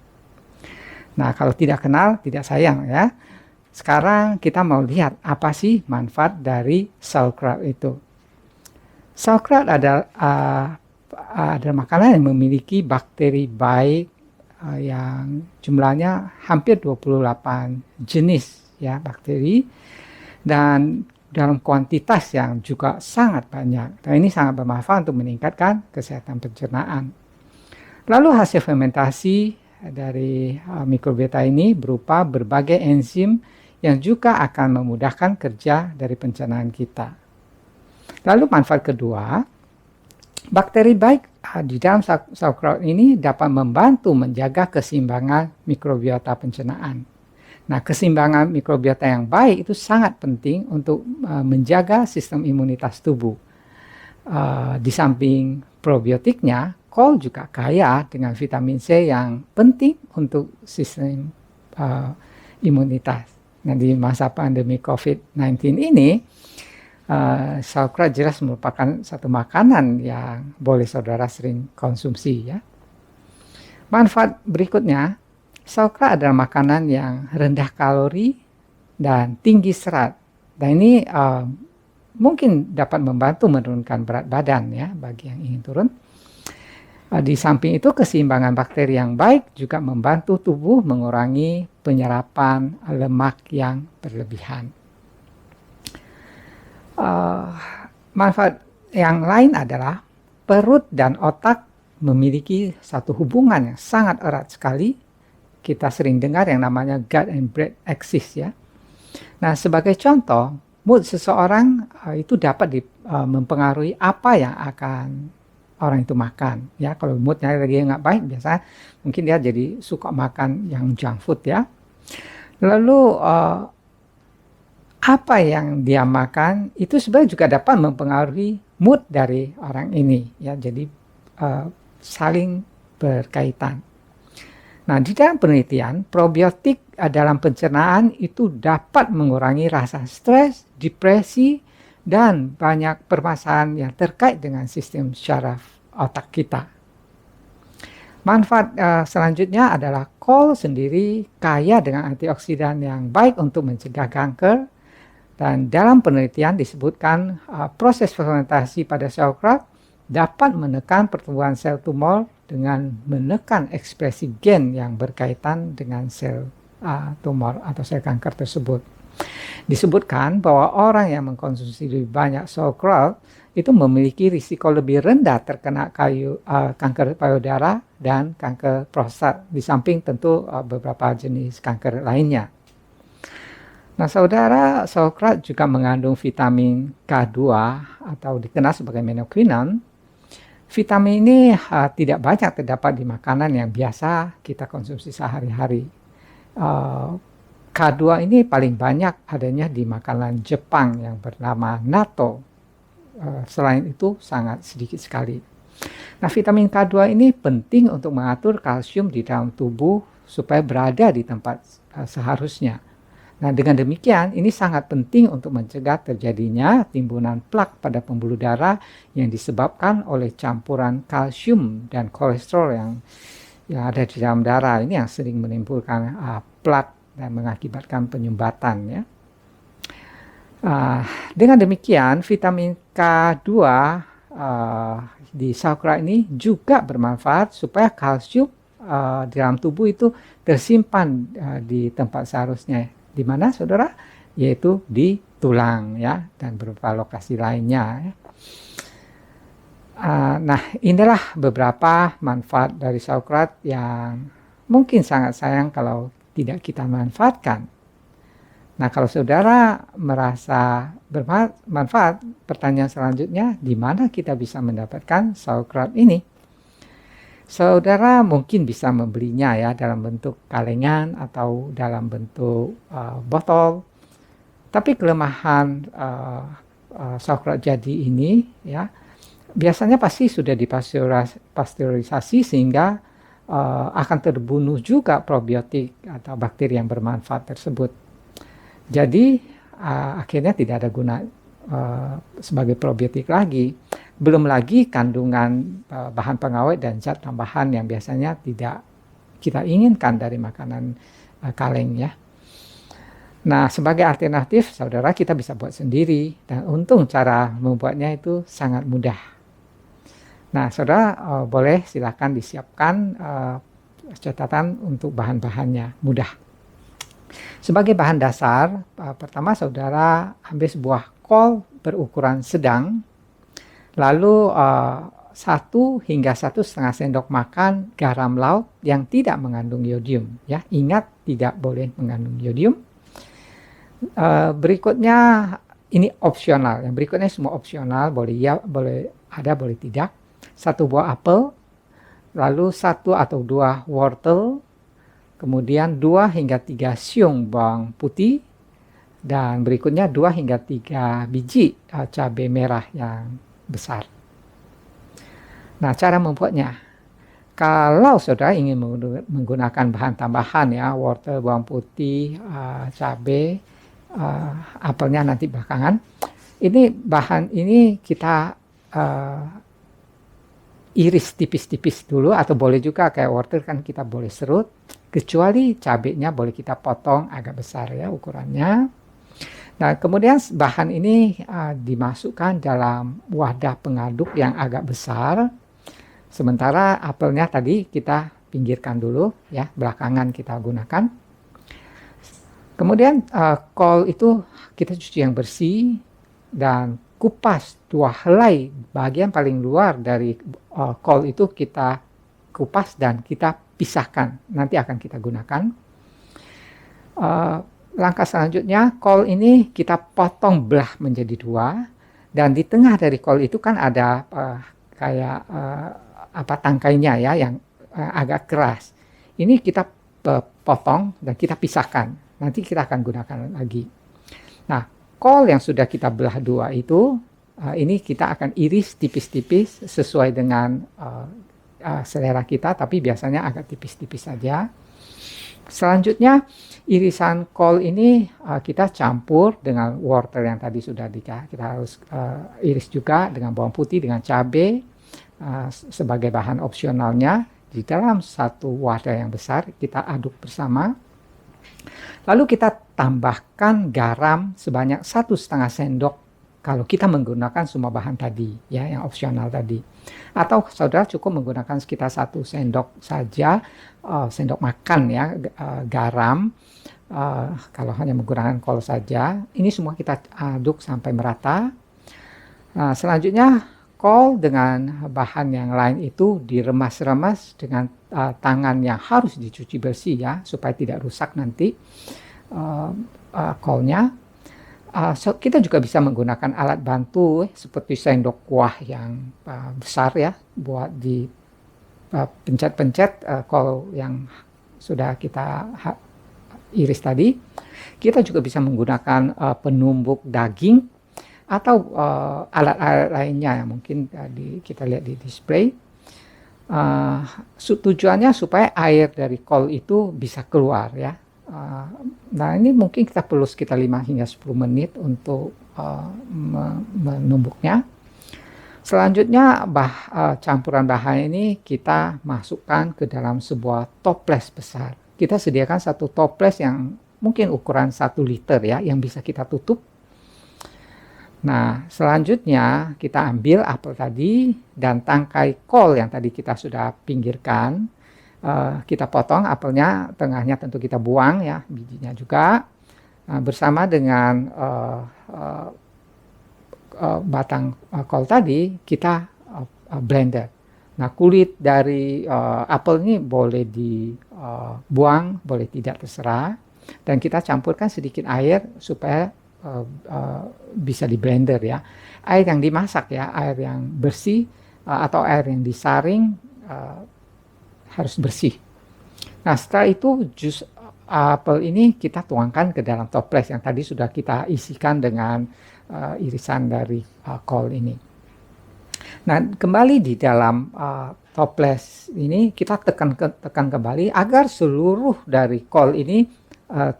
Nah, kalau tidak kenal, tidak sayang ya. Sekarang kita mau lihat apa sih manfaat dari sauerkraut itu. Sauerkraut adalah makanan yang memiliki bakteri baik yang jumlahnya hampir 28 jenis ya bakteri, dan dalam kuantitas yang juga sangat banyak. Dan ini sangat bermanfaat untuk meningkatkan kesehatan pencernaan. Lalu hasil fermentasi dari mikrobiota ini berupa berbagai enzim yang juga akan memudahkan kerja dari pencernaan kita. Lalu manfaat kedua, bakteri baik di dalam sauerkraut ini dapat membantu menjaga keseimbangan mikrobiota pencernaan. Nah, keseimbangan mikrobiota yang baik itu sangat penting untuk menjaga sistem imunitas tubuh. Di samping probiotiknya, kol juga kaya dengan vitamin C yang penting untuk sistem imunitas. Nah, di masa pandemi COVID-19 ini, sauerkraut jelas merupakan satu makanan yang boleh saudara sering konsumsi ya. Manfaat berikutnya, sauerkraut adalah makanan yang rendah kalori dan tinggi serat. Dan ini mungkin dapat membantu menurunkan berat badan ya bagi yang ingin turun. Di samping itu, keseimbangan bakteri yang baik juga membantu tubuh mengurangi penyerapan lemak yang berlebihan. Manfaat yang lain adalah perut dan otak memiliki satu hubungan yang sangat erat sekali. Kita sering dengar yang namanya gut and brain axis ya. Nah, sebagai contoh, mood seseorang itu dapat mempengaruhi apa yang akan orang itu makan ya. Kalau moodnya lagi nggak baik, biasanya mungkin dia jadi suka makan yang junk food ya. Lalu apa yang dia makan itu sebenarnya juga dapat mempengaruhi mood dari orang ini ya. Jadi saling berkaitan. Nah, di dalam penelitian, probiotik dalam pencernaan itu dapat mengurangi rasa stres, depresi, dan banyak permasalahan yang terkait dengan sistem syaraf otak kita. Manfaat selanjutnya adalah kol sendiri kaya dengan antioksidan yang baik untuk mencegah kanker, Dan dalam penelitian disebutkan proses fermentasi pada sauerkraut dapat menekan pertumbuhan sel tumor dengan menekan ekspresi gen yang berkaitan dengan sel tumor atau sel kanker tersebut. Disebutkan bahwa orang yang mengkonsumsi lebih banyak sauerkraut itu memiliki risiko lebih rendah terkena kanker payudara dan kanker prostat, di samping tentu beberapa jenis kanker lainnya. Nah, saudara, sauerkraut juga mengandung vitamin K2 atau dikenal sebagai menakwinone. Vitamin ini tidak banyak terdapat di makanan yang biasa kita konsumsi sehari-hari. K2 ini paling banyak adanya di makanan Jepang yang bernama natto. Selain itu sangat sedikit sekali. Nah, vitamin K2 ini penting untuk mengatur kalsium di dalam tubuh supaya berada di tempat seharusnya. Nah, dengan demikian ini sangat penting untuk mencegah terjadinya timbunan plak pada pembuluh darah yang disebabkan oleh campuran kalsium dan kolesterol yang ada di dalam darah. Ini yang sering menimbulkan plak dan mengakibatkan penyumbatan, ya. Dengan demikian vitamin K2 di sauerkraut ini juga bermanfaat supaya kalsium di dalam tubuh itu tersimpan di tempat seharusnya. Di mana, saudara? Yaitu di tulang, ya, dan beberapa lokasi lainnya, ya. Nah, inilah beberapa manfaat dari sauerkraut yang mungkin sangat sayang kalau tidak kita manfaatkan. Nah, kalau saudara merasa bermanfaat, pertanyaan selanjutnya, di mana kita bisa mendapatkan sauerkraut ini? Saudara mungkin bisa membelinya, ya, dalam bentuk kalengan atau dalam bentuk botol. Tapi kelemahan sauerkraut jadi ini, ya, biasanya pasti sudah dipasteurisasi sehingga akan terbunuh juga probiotik atau bakteri yang bermanfaat tersebut. Jadi akhirnya tidak ada guna sebagai probiotik lagi. Belum lagi kandungan bahan pengawet dan zat tambahan yang biasanya tidak kita inginkan dari makanan kaleng, ya. Nah, sebagai alternatif, saudara, kita bisa buat sendiri, dan untung cara membuatnya itu sangat mudah. Nah, saudara boleh silakan disiapkan catatan untuk bahan-bahannya, mudah. Sebagai bahan dasar, pertama saudara ambil sebuah kol berukuran sedang, lalu 1 hingga 1,5 sendok makan garam laut yang tidak mengandung yodium, ya. Ingat, tidak boleh mengandung yodium. Berikutnya ini opsional, yang berikutnya semua opsional, boleh ya, boleh ada, boleh tidak. 1 buah apel, lalu 1 atau 2 wortel, kemudian 2 hingga 3 siung bawang putih, dan berikutnya 2 hingga 3 biji cabai merah yang besar. Nah, cara membuatnya, kalau saudara ingin menggunakan bahan tambahan, ya, wortel, bawang putih, cabai, apelnya nanti belakangan, ini bahan ini kita iris tipis-tipis dulu, atau boleh juga kayak wortel kan kita boleh serut, kecuali cabenya boleh kita potong agak besar, ya, ukurannya. Nah, kemudian bahan ini dimasukkan dalam wadah pengaduk yang agak besar, sementara apelnya tadi kita pinggirkan dulu, ya, belakangan kita gunakan. Kemudian kol itu kita cuci yang bersih dan kupas 2 helai bagian paling luar dari kol itu kita kupas dan kita pisahkan, nanti akan kita gunakan. Langkah selanjutnya, kol ini kita potong belah menjadi 2, dan di tengah dari kol itu kan ada kayak tangkainya, ya, yang agak keras. Ini kita potong dan kita pisahkan, nanti kita akan gunakan lagi. Nah, kol yang sudah kita belah 2 itu, ini kita akan iris tipis-tipis sesuai dengan selera kita, tapi biasanya agak tipis-tipis saja. Selanjutnya, irisan kol ini kita campur dengan wortel yang tadi sudah kita harus iris juga dengan bawang putih, dengan cabai sebagai bahan opsionalnya. Di dalam 1 wadah yang besar kita aduk bersama. Lalu kita tambahkan garam sebanyak 1,5 sendok kalau kita menggunakan semua bahan tadi, ya, yang opsional tadi. Atau saudara cukup menggunakan sekitar 1 sendok saja, sendok makan ya, garam. Kalau hanya menggunakan kol saja, ini semua kita aduk sampai merata. Selanjutnya kol dengan bahan yang lain itu diremas-remas dengan tangan yang harus dicuci bersih ya, supaya tidak rusak nanti kolnya. Kita juga bisa menggunakan alat bantu seperti sendok kuah yang besar ya, buat di pencet-pencet kol yang sudah kita iris tadi. Kita juga bisa menggunakan penumbuk daging atau alat-alat lainnya yang mungkin kita lihat di display. Tujuannya supaya air dari kol itu bisa keluar ya. Nah ini mungkin kita perlu sekitar 5 hingga 10 menit untuk menumbuknya. Selanjutnya campuran bahan ini kita masukkan ke dalam sebuah toples besar. Kita sediakan satu toples yang mungkin ukuran 1 liter ya, yang bisa kita tutup. Nah selanjutnya kita ambil apel tadi dan tangkai kol yang tadi kita sudah pinggirkan. Kita potong apelnya, tengahnya tentu kita buang ya, bijinya juga, bersama dengan batang kol tadi kita blender. Nah kulit dari apel ini boleh dibuang, boleh tidak, terserah, dan kita campurkan sedikit air supaya bisa di blender ya. Air yang dimasak ya, air yang bersih atau air yang disaring harus bersih. Nah setelah itu jus apel ini kita tuangkan ke dalam toples yang tadi sudah kita isikan dengan irisan dari kol ini. Nah kembali di dalam toples ini kita tekan kembali agar seluruh dari kol ini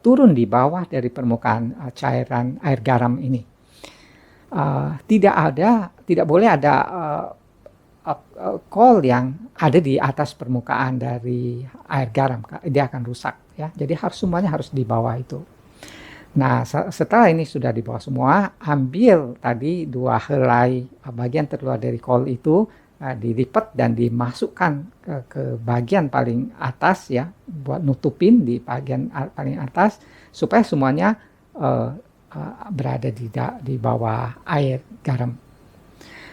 turun di bawah dari permukaan cairan air garam ini. Tidak boleh ada kol yang ada di atas permukaan dari air garam, dia akan rusak ya. Jadi semuanya harus di bawah itu. Nah setelah ini sudah di bawah semua, ambil tadi 2 helai bagian terluar dari kol itu, dilipat dan dimasukkan ke bagian paling atas ya, buat nutupin di bagian paling atas supaya semuanya berada di bawah air garam.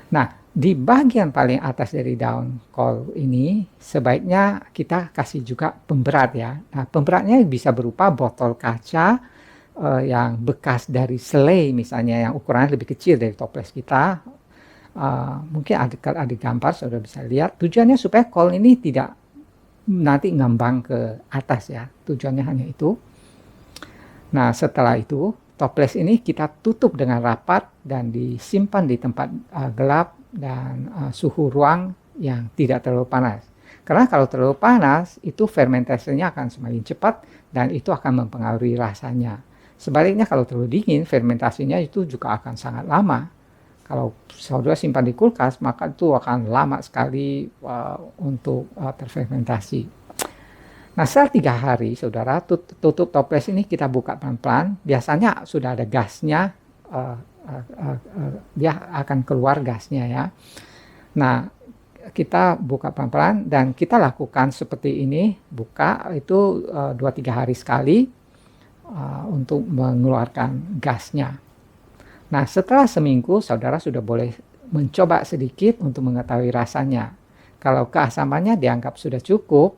Nah di bagian paling atas dari daun kol ini sebaiknya kita kasih juga pemberat ya. Nah pemberatnya bisa berupa botol kaca yang bekas dari selai misalnya, yang ukurannya lebih kecil dari toples kita. Mungkin ada gambar sudah bisa lihat. Tujuannya supaya kol ini tidak nanti ngambang ke atas ya. Tujuannya hanya itu. Nah setelah itu toples ini kita tutup dengan rapat dan disimpan di tempat gelap dan suhu ruang yang tidak terlalu panas. Karena kalau terlalu panas itu fermentasinya akan semakin cepat dan itu akan mempengaruhi rasanya. Sebaliknya kalau terlalu dingin fermentasinya itu juga akan sangat lama. Kalau saudara simpan di kulkas maka itu akan lama sekali untuk terfermentasi. Nah setelah 3 hari saudara tutup toples ini kita buka pelan-pelan. Biasanya sudah ada gasnya. Dia akan keluar gasnya ya. Nah kita buka pelan-pelan dan kita lakukan seperti ini, buka itu 2-3 hari sekali untuk mengeluarkan gasnya. Nah setelah seminggu saudara sudah boleh mencoba sedikit untuk mengetahui rasanya. Kalau keasamannya dianggap sudah cukup,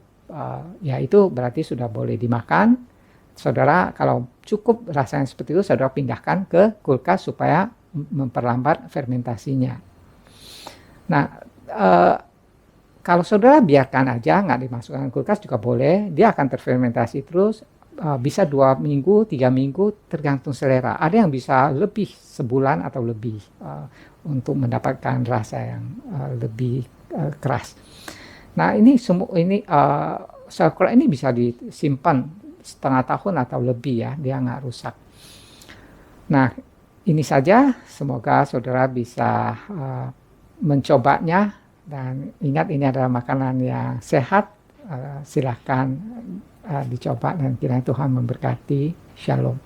ya itu berarti sudah boleh dimakan. Saudara kalau cukup rasanya seperti itu, saudara pindahkan ke kulkas supaya memperlambat fermentasinya. Nah kalau saudara biarkan aja nggak dimasukkan ke kulkas juga boleh, dia akan terfermentasi terus, bisa 2 minggu, 3 minggu tergantung selera. Ada yang bisa lebih sebulan atau lebih untuk mendapatkan rasa yang lebih keras. Nah ini sauerkraut ini bisa disimpan setengah tahun atau lebih ya, dia nggak rusak. Nah ini saja, semoga saudara bisa mencobanya dan ingat ini adalah makanan yang sehat. Silahkan dicoba, dan kiranya Tuhan memberkati. Shalom.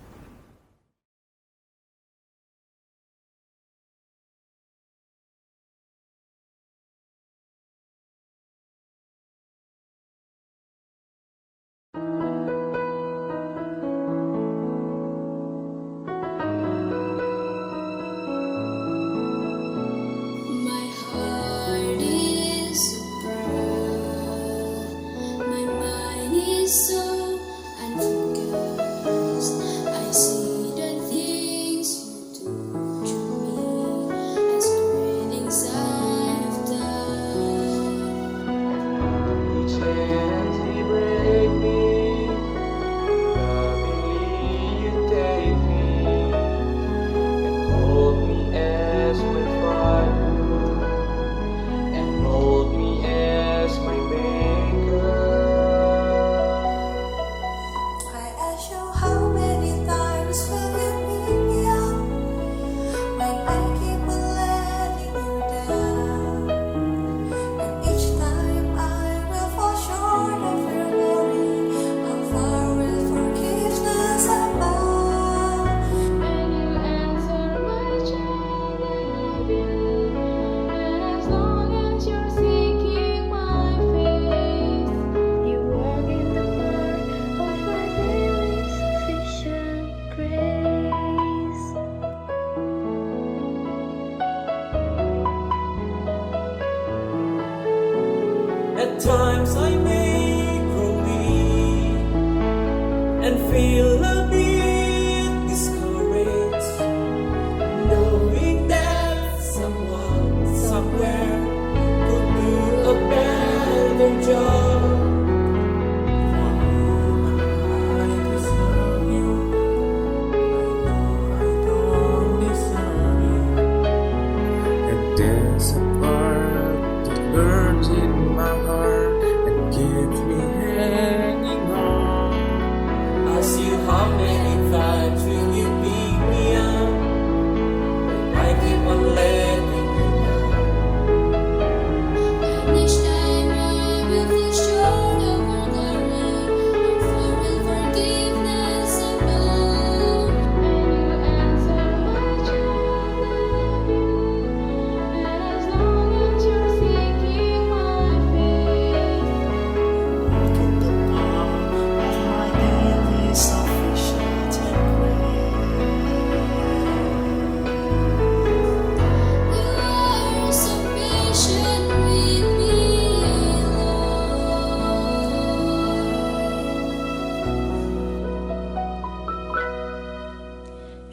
My heart is so proud, my mind is so unfocused. I see the things you do to me as great things I've done. Each chance he break me, lovingly you take me, and hold me as my Father, and mold me as my Maker. I ask you how many times will you pick me up when I keep on letting you down? And each time I will fall short of your glory, how far will forgiveness abound? And you answer my child, I love you. And as long as you're seeking my face, you work in the heart of my daily sufficient grace. At times I may grow weak and feel a bit discouraged, knowing that someone somewhere could do a better job. For I deserve you. I know I don't deserve you. And there's a part that burns in my heart and keeps me hanging on. Ask you how many times will you pick me up? I keep on letting you down. And each time I will fall short of your glory, how far will forgiveness abound? And you answer my child, I love you. And as long as you're seeking my face, Walk in the path of my daily sufficient you are so patient with me, Lord.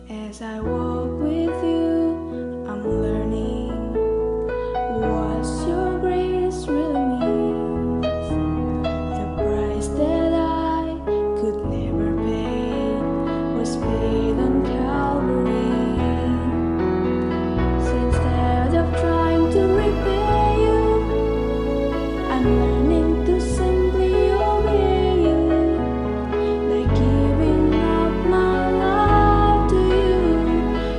As I walk with you, I'm learning what your grace really means. The price that I could never pay was paid on Calvary. So instead of trying to repay you, I'm learning to simply obey you by giving up my life to you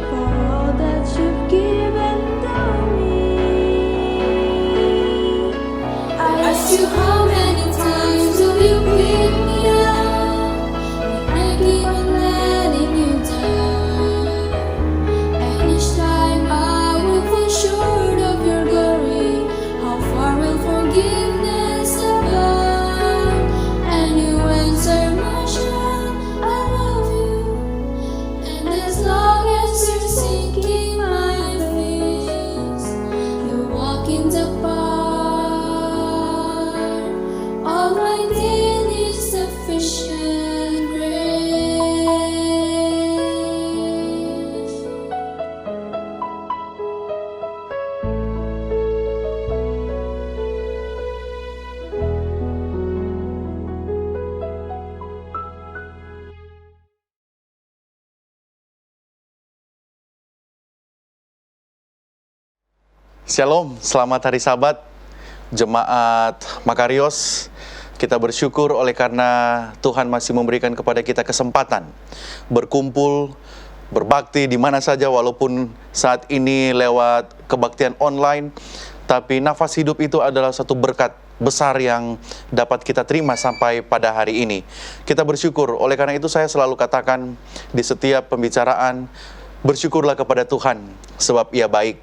for all that you've given to me. I ask you how many times will you pick me up when I keep on letting you down? And each time I will fall short of your glory, how far will forgiveness abound? And you answer my child, I love you. And as long as you're seeking my face, you walk in the path of my daily sufficient grace. Shalom, selamat hari Sabat, Jemaat Makarios. Kita bersyukur oleh karena Tuhan masih memberikan kepada kita kesempatan berkumpul, berbakti di mana saja, walaupun saat ini lewat kebaktian online. Tapi nafas hidup itu adalah satu berkat besar yang dapat kita terima sampai pada hari ini. Kita bersyukur, oleh karena itu saya selalu katakan di setiap pembicaraan, bersyukurlah kepada Tuhan, sebab Ia baik,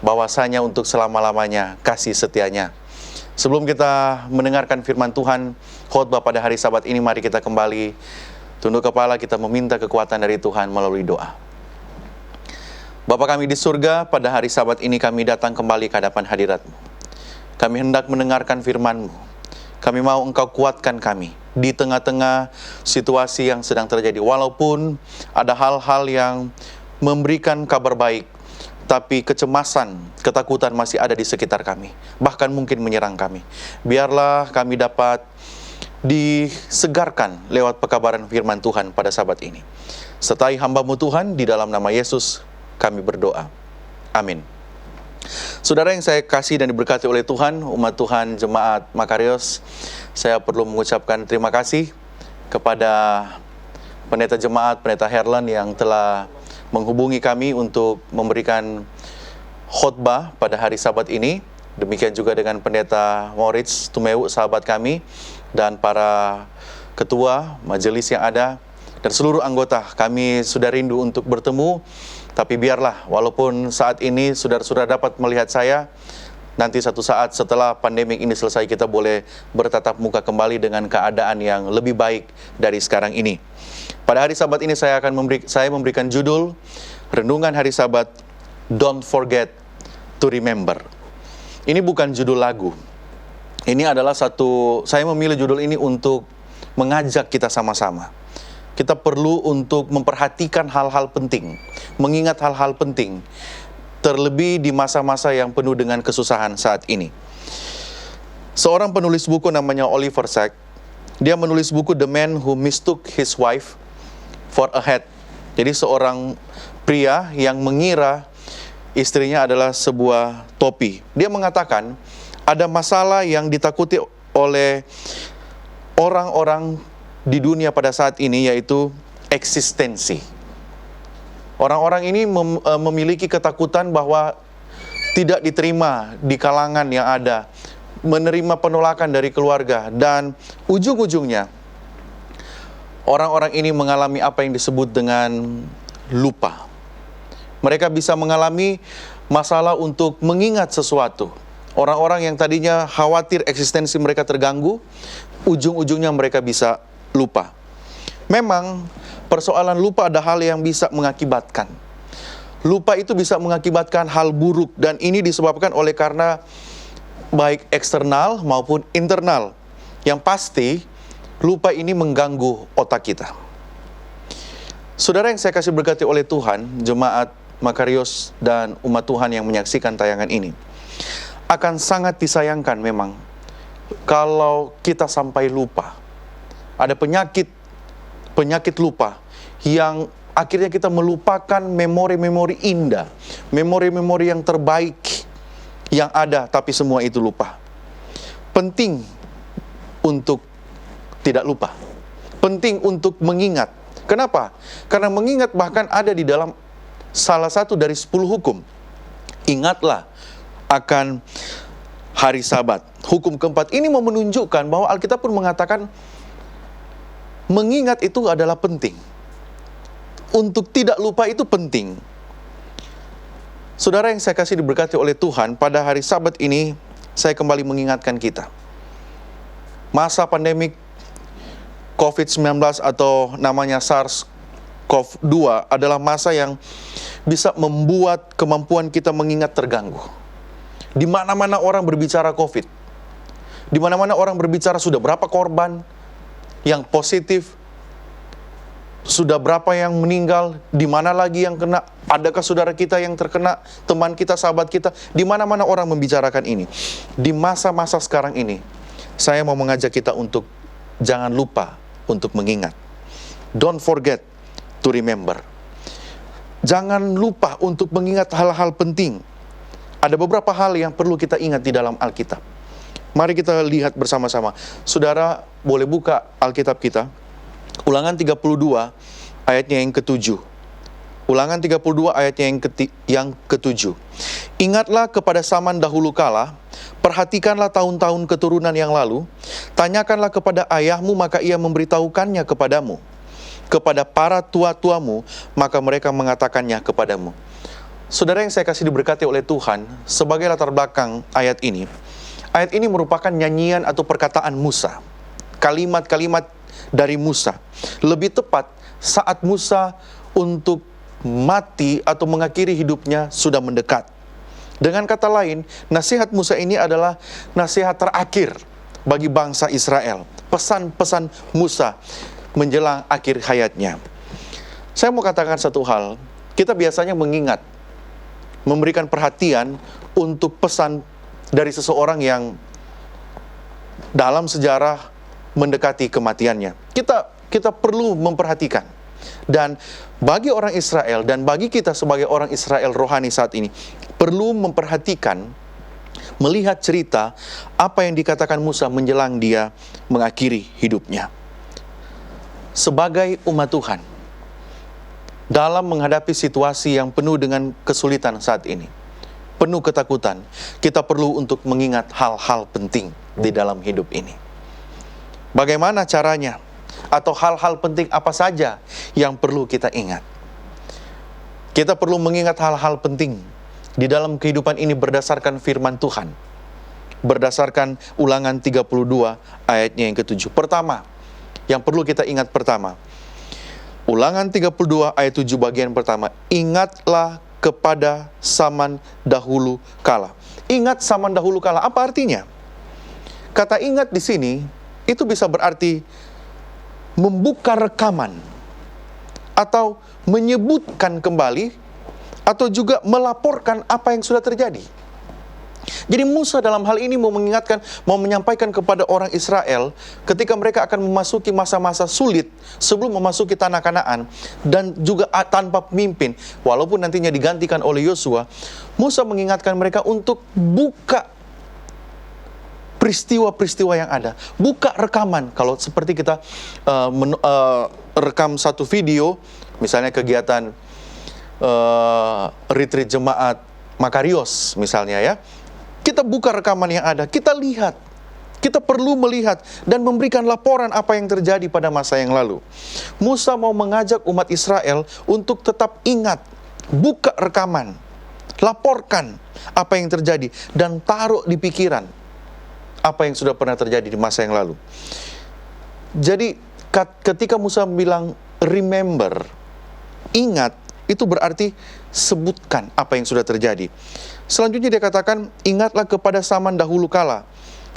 bahwasanya untuk selama-lamanya kasih setianya. Sebelum kita mendengarkan firman Tuhan, khotbah pada hari Sabat ini, mari kita kembali tunduk kepala, kita meminta kekuatan dari Tuhan melalui doa. Bapa kami di surga, pada hari Sabat ini kami datang kembali ke hadapan hadirat-Mu. Kami hendak mendengarkan firman-Mu. Kami mau Engkau kuatkan kami di tengah-tengah situasi yang sedang terjadi. Walaupun ada hal-hal yang memberikan kabar baik, tapi kecemasan, ketakutan masih ada di sekitar kami. Bahkan mungkin menyerang kami. Biarlah kami dapat disegarkan lewat pekabaran firman Tuhan pada Sabat ini. Sertai hamba-Mu Tuhan, di dalam nama Yesus kami berdoa. Amin. Saudara yang saya kasih dan diberkati oleh Tuhan, umat Tuhan Jemaat Makarios, saya perlu mengucapkan terima kasih kepada pendeta jemaat, pendeta Herlan yang telah menghubungi kami untuk memberikan khotbah pada hari Sabat ini. Demikian juga dengan pendeta Moritz Tumeu, sahabat kami, dan para ketua majelis yang ada, dan seluruh anggota. Kami sudah rindu untuk bertemu. Tapi biarlah, walaupun saat ini saudara-saudara dapat melihat saya, nanti satu saat setelah pandemi ini selesai kita boleh bertatap muka kembali dengan keadaan yang lebih baik dari sekarang ini. Pada hari Sabat ini saya memberikan judul Renungan Hari Sabat, Don't Forget to Remember. Ini bukan judul lagu. Ini adalah saya memilih judul ini untuk mengajak kita sama-sama. Kita perlu untuk memperhatikan hal-hal penting, mengingat hal-hal penting, terlebih di masa-masa yang penuh dengan kesusahan saat ini. Seorang penulis buku namanya Oliver Sacks, dia menulis buku The Man Who Mistook His Wife for a Hat. Jadi seorang pria yang mengira istrinya adalah sebuah topi. Dia mengatakan ada masalah yang ditakuti oleh orang-orang di dunia pada saat ini, yaitu eksistensi. Orang-orang ini memiliki ketakutan bahwa tidak diterima di kalangan yang ada, menerima penolakan dari keluarga, dan ujung-ujungnya orang-orang ini mengalami apa yang disebut dengan lupa. Mereka bisa mengalami masalah untuk mengingat sesuatu. Orang-orang yang tadinya khawatir eksistensi mereka terganggu, ujung-ujungnya mereka bisa lupa. Memang persoalan lupa ada hal yang bisa mengakibatkan. Lupa itu bisa mengakibatkan hal buruk, dan ini disebabkan oleh karena baik eksternal maupun internal. Yang pasti lupa ini mengganggu otak kita. Saudara yang saya kasih berkati oleh Tuhan, Jemaat Makarios dan umat Tuhan yang menyaksikan tayangan ini, akan sangat disayangkan memang kalau kita sampai lupa. Ada penyakit lupa yang akhirnya kita melupakan memori-memori indah, memori-memori yang terbaik yang ada, tapi semua itu lupa. Penting untuk tidak lupa. Penting untuk mengingat. Kenapa? Karena mengingat bahkan ada di dalam salah satu dari 10 hukum. Ingatlah akan hari Sabat. Hukum keempat ini mau menunjukkan bahwa Alkitab pun mengatakan mengingat itu adalah penting. Untuk tidak lupa itu penting. Saudara yang saya kasih diberkati oleh Tuhan, pada hari Sabat ini saya kembali mengingatkan kita. Masa pandemik COVID-19 atau namanya SARS-CoV-2 adalah masa yang bisa membuat kemampuan kita mengingat terganggu. Di mana-mana orang berbicara COVID. Di mana-mana orang berbicara sudah berapa korban yang positif, sudah berapa yang meninggal, di mana lagi yang kena, adakah saudara kita yang terkena, teman kita, sahabat kita, di mana-mana orang membicarakan ini. Di masa-masa sekarang ini, saya mau mengajak kita untuk jangan lupa untuk mengingat. Don't forget to remember. Jangan lupa untuk mengingat hal-hal penting. Ada beberapa hal yang perlu kita ingat di dalam Alkitab. Mari kita lihat bersama-sama. Saudara boleh buka Alkitab kita, Ulangan 32 ayatnya yang ke-7. Ulangan 32 ayatnya yang ke-7. Ingatlah kepada zaman dahulu kala, perhatikanlah tahun-tahun keturunan yang lalu, tanyakanlah kepada ayahmu maka ia memberitahukannya kepadamu, kepada para tua-tuamu maka mereka mengatakannya kepadamu. Saudara yang saya kasih diberkati oleh Tuhan, sebagai latar belakang ayat ini merupakan nyanyian atau perkataan Musa. Kalimat-kalimat dari Musa. Lebih tepat, saat Musa untuk mati atau mengakhiri hidupnya sudah mendekat. Dengan kata lain, nasihat Musa ini adalah nasihat terakhir bagi bangsa Israel. Pesan-pesan Musa menjelang akhir hayatnya. Saya mau katakan satu hal, kita biasanya mengingat, memberikan perhatian untuk pesan dari seseorang yang dalam sejarah mendekati kematiannya. Kita perlu memperhatikan. Dan bagi orang Israel dan bagi kita sebagai orang Israel rohani saat ini, perlu memperhatikan, melihat cerita apa yang dikatakan Musa menjelang dia mengakhiri hidupnya. Sebagai umat Tuhan, dalam menghadapi situasi yang penuh dengan kesulitan saat ini, penuh ketakutan, kita perlu untuk mengingat hal-hal penting di dalam hidup ini. Bagaimana caranya? Atau hal-hal penting apa saja yang perlu kita ingat? Kita perlu mengingat hal-hal penting di dalam kehidupan ini berdasarkan firman Tuhan. Berdasarkan Ulangan 32 ayatnya yang ke-7. Pertama, yang perlu kita ingat pertama, Ulangan 32 ayat 7 bagian pertama, ingatlah kepada zaman dahulu kala. Ingat zaman dahulu kala, apa artinya? Kata ingat di sini, itu bisa berarti membuka rekaman, atau menyebutkan kembali, atau juga melaporkan apa yang sudah terjadi. Jadi Musa dalam hal ini mau mengingatkan, mau menyampaikan kepada orang Israel ketika mereka akan memasuki masa-masa sulit sebelum memasuki tanah Kanaan dan juga tanpa pemimpin, walaupun nantinya digantikan oleh Yosua. Musa mengingatkan mereka untuk buka peristiwa-peristiwa yang ada, buka rekaman. Kalau seperti kita rekam satu video, misalnya kegiatan retreat jemaat Makarios misalnya ya, kita buka rekaman yang ada, kita lihat, kita perlu melihat dan memberikan laporan apa yang terjadi pada masa yang lalu. Musa mau mengajak umat Israel untuk tetap ingat, buka rekaman, laporkan apa yang terjadi, dan taruh di pikiran apa yang sudah pernah terjadi di masa yang lalu. Jadi ketika Musa bilang remember, ingat, itu berarti sebutkan apa yang sudah terjadi. Selanjutnya dia katakan, ingatlah kepada zaman dahulu kala.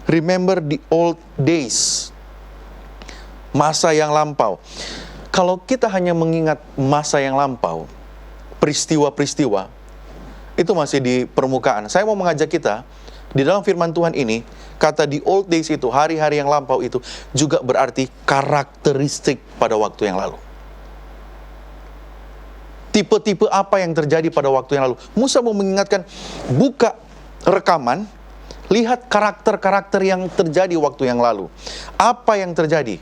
Remember the old days. Masa yang lampau. Kalau kita hanya mengingat masa yang lampau, peristiwa-peristiwa, itu masih di permukaan. Saya mau mengajak kita, di dalam firman Tuhan ini, kata the old days itu, hari-hari yang lampau itu, juga berarti karakteristik pada waktu yang lalu. Tipe-tipe apa yang terjadi pada waktu yang lalu. Musa mau mengingatkan, buka rekaman, lihat karakter-karakter yang terjadi waktu yang lalu. Apa yang terjadi?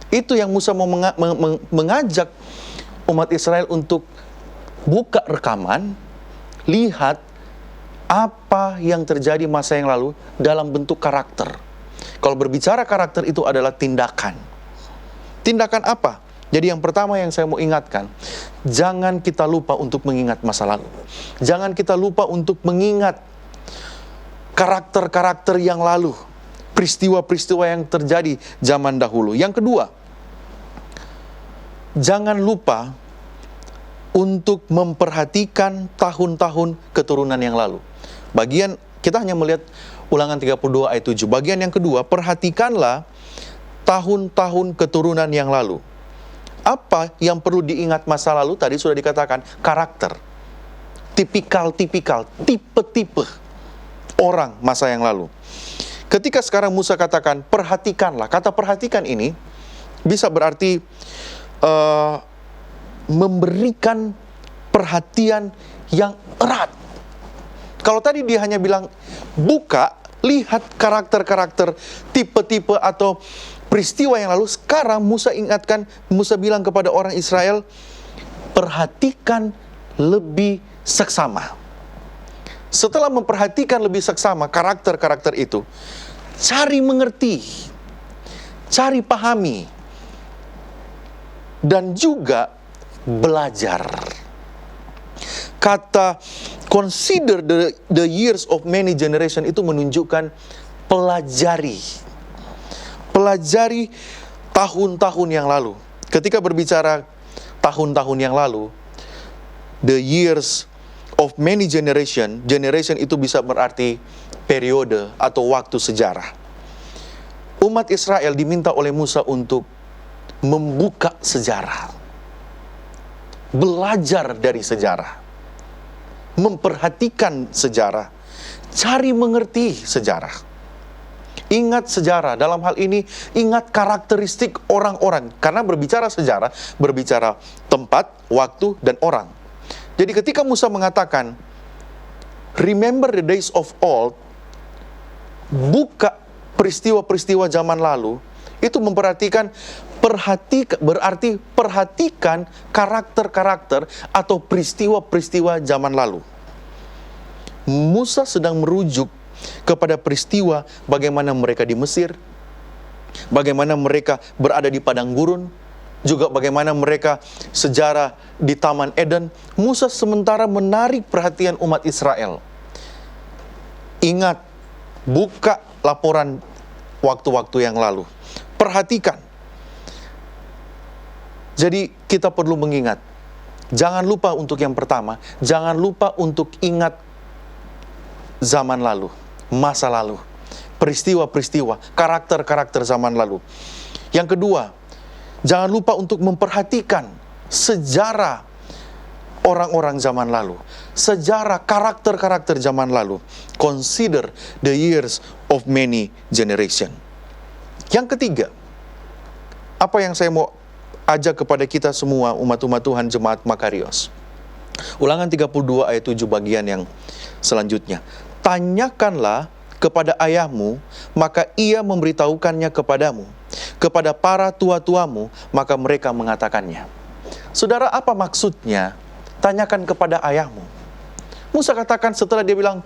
Itu yang Musa mau mengajak umat Israel untuk buka rekaman, lihat apa yang terjadi masa yang lalu dalam bentuk karakter. Kalau berbicara karakter itu adalah tindakan. Tindakan apa? Jadi yang pertama yang saya mau ingatkan, jangan kita lupa untuk mengingat masa lalu. Jangan kita lupa untuk mengingat karakter-karakter yang lalu, peristiwa-peristiwa yang terjadi zaman dahulu. Yang kedua, jangan lupa untuk memperhatikan tahun-tahun keturunan yang lalu. Bagian, kita hanya melihat Ulangan 32 ayat 7. Bagian yang kedua, perhatikanlah tahun-tahun keturunan yang lalu. Apa yang perlu diingat masa lalu? Tadi sudah dikatakan, karakter. Tipikal-tipikal, tipe-tipe orang masa yang lalu. Ketika sekarang Musa katakan, perhatikanlah. Kata perhatikan ini bisa berarti memberikan perhatian yang erat. Kalau tadi dia hanya bilang, buka, lihat karakter-karakter, tipe-tipe atau peristiwa yang lalu. Sekarang Musa ingatkan, Musa bilang kepada orang Israel, perhatikan lebih seksama. Setelah memperhatikan lebih seksama karakter-karakter itu, cari mengerti, cari pahami, dan juga belajar. Kata consider the years of many generation itu menunjukkan pelajari. Pelajari tahun-tahun yang lalu. Ketika berbicara tahun-tahun yang lalu, the years of many generation, generation itu bisa berarti periode atau waktu sejarah. Umat Israel diminta oleh Musa untuk membuka sejarah, belajar dari sejarah, memperhatikan sejarah, cari mengerti sejarah. Ingat sejarah, dalam hal ini ingat karakteristik orang-orang. Karena berbicara sejarah, berbicara tempat, waktu, dan orang. Jadi ketika Musa mengatakan, remember the days of old, buka peristiwa-peristiwa zaman lalu, itu memperhatikan, berarti perhatikan karakter-karakter atau peristiwa-peristiwa zaman lalu. Musa sedang merujuk kepada peristiwa bagaimana mereka di Mesir, bagaimana mereka berada di padang gurun, juga bagaimana mereka sejarah di Taman Eden. Musa sementara menarik perhatian umat Israel. Ingat, buka laporan waktu-waktu yang lalu. Perhatikan. Jadi kita perlu mengingat. Jangan lupa untuk yang pertama, jangan lupa untuk ingat zaman lalu, masa lalu, peristiwa-peristiwa, karakter-karakter zaman lalu. Yang kedua, jangan lupa untuk memperhatikan sejarah orang-orang zaman lalu, sejarah karakter-karakter zaman lalu. Consider the years of many generation. Yang ketiga, apa yang saya mau ajak kepada kita semua umat-umat Tuhan jemaat Makarios. Ulangan 32 ayat 7 bagian yang selanjutnya. Tanyakanlah kepada ayahmu, maka ia memberitahukannya kepadamu. Kepada para tua-tuamu, maka mereka mengatakannya. Saudara, apa maksudnya? Tanyakan kepada ayahmu. Musa katakan setelah dia bilang,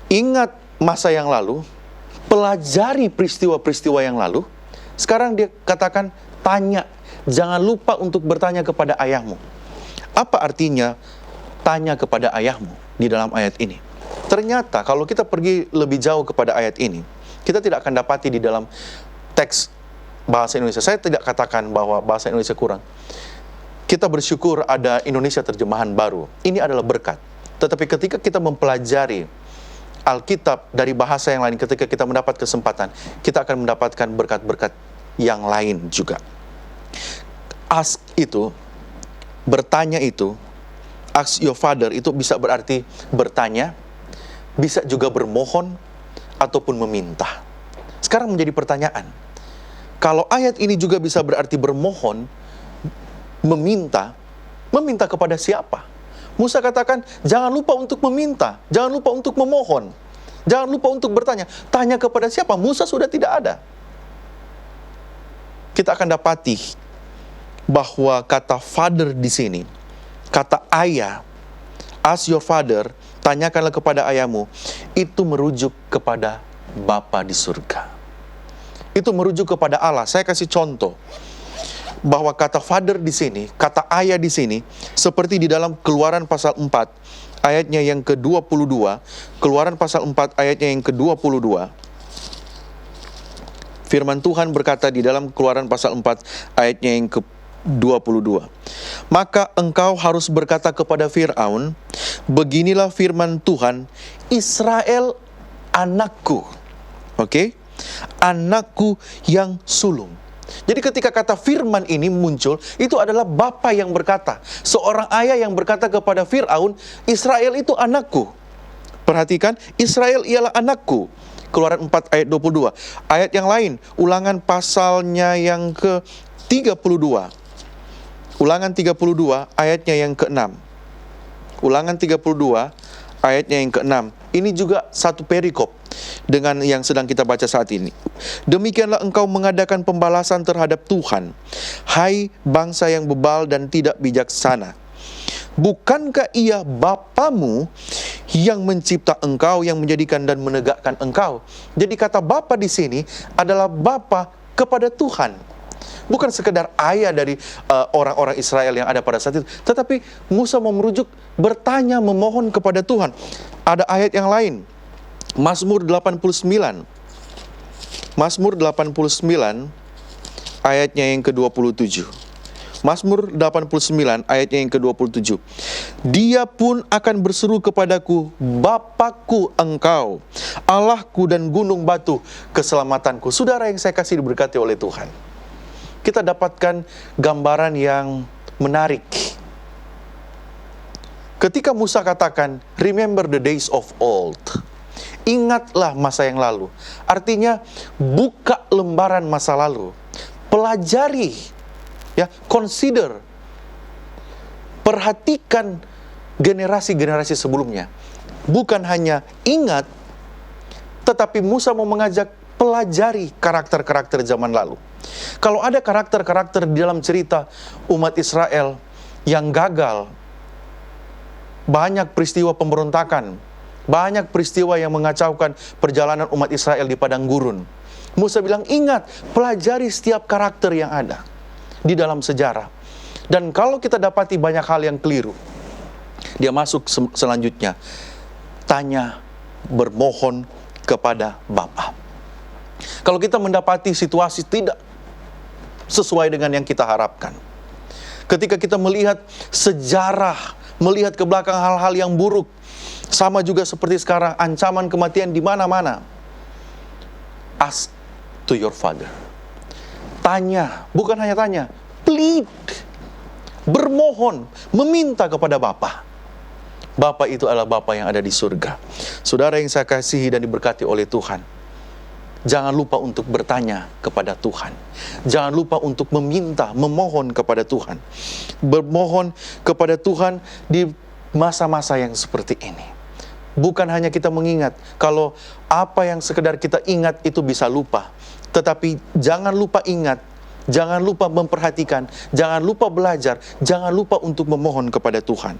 ingat masa yang lalu, pelajari peristiwa-peristiwa yang lalu. Sekarang dia katakan, tanya. Jangan lupa untuk bertanya kepada ayahmu. Apa artinya tanya kepada ayahmu di dalam ayat ini? Ternyata kalau kita pergi lebih jauh kepada ayat ini, kita tidak akan dapati di dalam teks bahasa Indonesia. Saya tidak katakan bahwa bahasa Indonesia kurang. Kita bersyukur ada Indonesia terjemahan baru. Ini adalah berkat. Tetapi ketika kita mempelajari Alkitab dari bahasa yang lain, ketika kita mendapat kesempatan, kita akan mendapatkan berkat-berkat yang lain juga. Ask itu, bertanya itu, ask your father itu bisa berarti bertanya, bisa juga bermohon, ataupun meminta. Sekarang menjadi pertanyaan, kalau ayat ini juga bisa berarti bermohon, meminta kepada siapa? Musa katakan, jangan lupa untuk meminta, jangan lupa untuk memohon, jangan lupa untuk bertanya. Tanya kepada siapa? Musa sudah tidak ada. Kita akan dapati bahwa kata father di sini, kata ayah, ask your father, tanyakanlah kepada ayahmu, itu merujuk kepada Bapa di surga. Itu merujuk kepada Allah. Saya kasih contoh bahwa kata father di sini, kata ayah di sini, seperti di dalam Keluaran pasal 4 ayatnya yang ke-22, Keluaran pasal 4 ayatnya yang ke-22. Firman Tuhan berkata di dalam Keluaran pasal 4 ayatnya yang ke-22. Maka engkau harus berkata kepada Fir'aun, beginilah firman Tuhan, Israel anakku. Oke? Anakku yang sulung. Jadi ketika kata firman ini muncul, itu adalah Bapa yang berkata. Seorang ayah yang berkata kepada Fir'aun, Israel itu anakku. Perhatikan, Israel ialah anakku. Keluaran 4 ayat 22. Ayat yang lain, Ulangan pasalnya yang ke-32. Ulangan 32 ayatnya yang ke-6. Ulangan 32 ayatnya yang ke-6. Ini juga satu perikop. dengan yang sedang kita baca saat ini. Demikianlah engkau mengadakan pembalasan terhadap Tuhan, hai bangsa yang bebal dan tidak bijaksana. Bukankah ia Bapamu yang mencipta engkau, yang menjadikan dan menegakkan engkau? Jadi kata Bapa di sini adalah Bapa kepada Tuhan. Bukan sekedar ayah dari orang-orang Israel yang ada pada saat itu, tetapi Musa mau merujuk, bertanya, memohon kepada Tuhan. Ada ayat yang lain, Mazmur 89. Mazmur 89 ayatnya yang ke-27. Mazmur 89 ayatnya yang ke-27. Dia pun akan berseru kepadaku, Bapakku engkau, Allahku dan gunung batu keselamatanku. Saudara yang saya kasih diberkati oleh Tuhan, kita dapatkan gambaran yang menarik. Ketika Musa katakan, remember the days of old, ingatlah masa yang lalu. Artinya, buka lembaran masa lalu, pelajari, ya, consider, perhatikan generasi-generasi sebelumnya. Bukan hanya ingat, tetapi Musa mau mengajak pelajari karakter-karakter zaman lalu. Kalau ada karakter-karakter di dalam cerita umat Israel yang gagal, banyak peristiwa pemberontakan, banyak peristiwa yang mengacaukan perjalanan umat Israel di padang gurun. Musa bilang, ingat, pelajari setiap karakter yang ada di dalam sejarah. Dan kalau kita dapati banyak hal yang keliru, dia masuk selanjutnya, tanya, bermohon kepada Bapa. Kalau kita mendapati situasi tidak sesuai dengan yang kita harapkan, ketika kita melihat sejarah, melihat ke belakang hal-hal yang buruk, sama juga seperti sekarang, ancaman kematian di mana-mana, ask to your father. Tanya, bukan hanya tanya, plead, bermohon, meminta kepada Bapa. Bapa itu adalah Bapa yang ada di surga. Saudara yang saya kasihi dan diberkati oleh Tuhan, jangan lupa untuk bertanya kepada Tuhan. Jangan lupa untuk meminta, memohon kepada Tuhan. Bermohon kepada Tuhan di masa-masa yang seperti ini. Bukan hanya kita mengingat, kalau apa yang sekedar kita ingat itu bisa lupa. Tetapi jangan lupa ingat, jangan lupa memperhatikan, jangan lupa belajar, jangan lupa untuk memohon kepada Tuhan.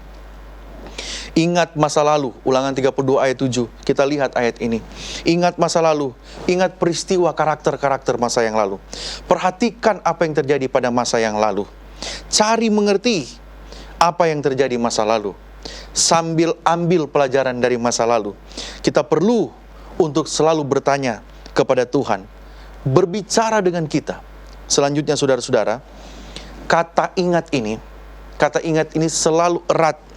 Ingat masa lalu, Ulangan 32 ayat 7, kita lihat ayat ini. Ingat masa lalu, ingat peristiwa karakter-karakter masa yang lalu. Perhatikan apa yang terjadi pada masa yang lalu. Cari mengerti apa yang terjadi masa lalu, sambil ambil pelajaran dari masa lalu. Kita perlu untuk selalu bertanya kepada Tuhan, berbicara dengan kita. Selanjutnya saudara-saudara, kata ingat ini selalu erat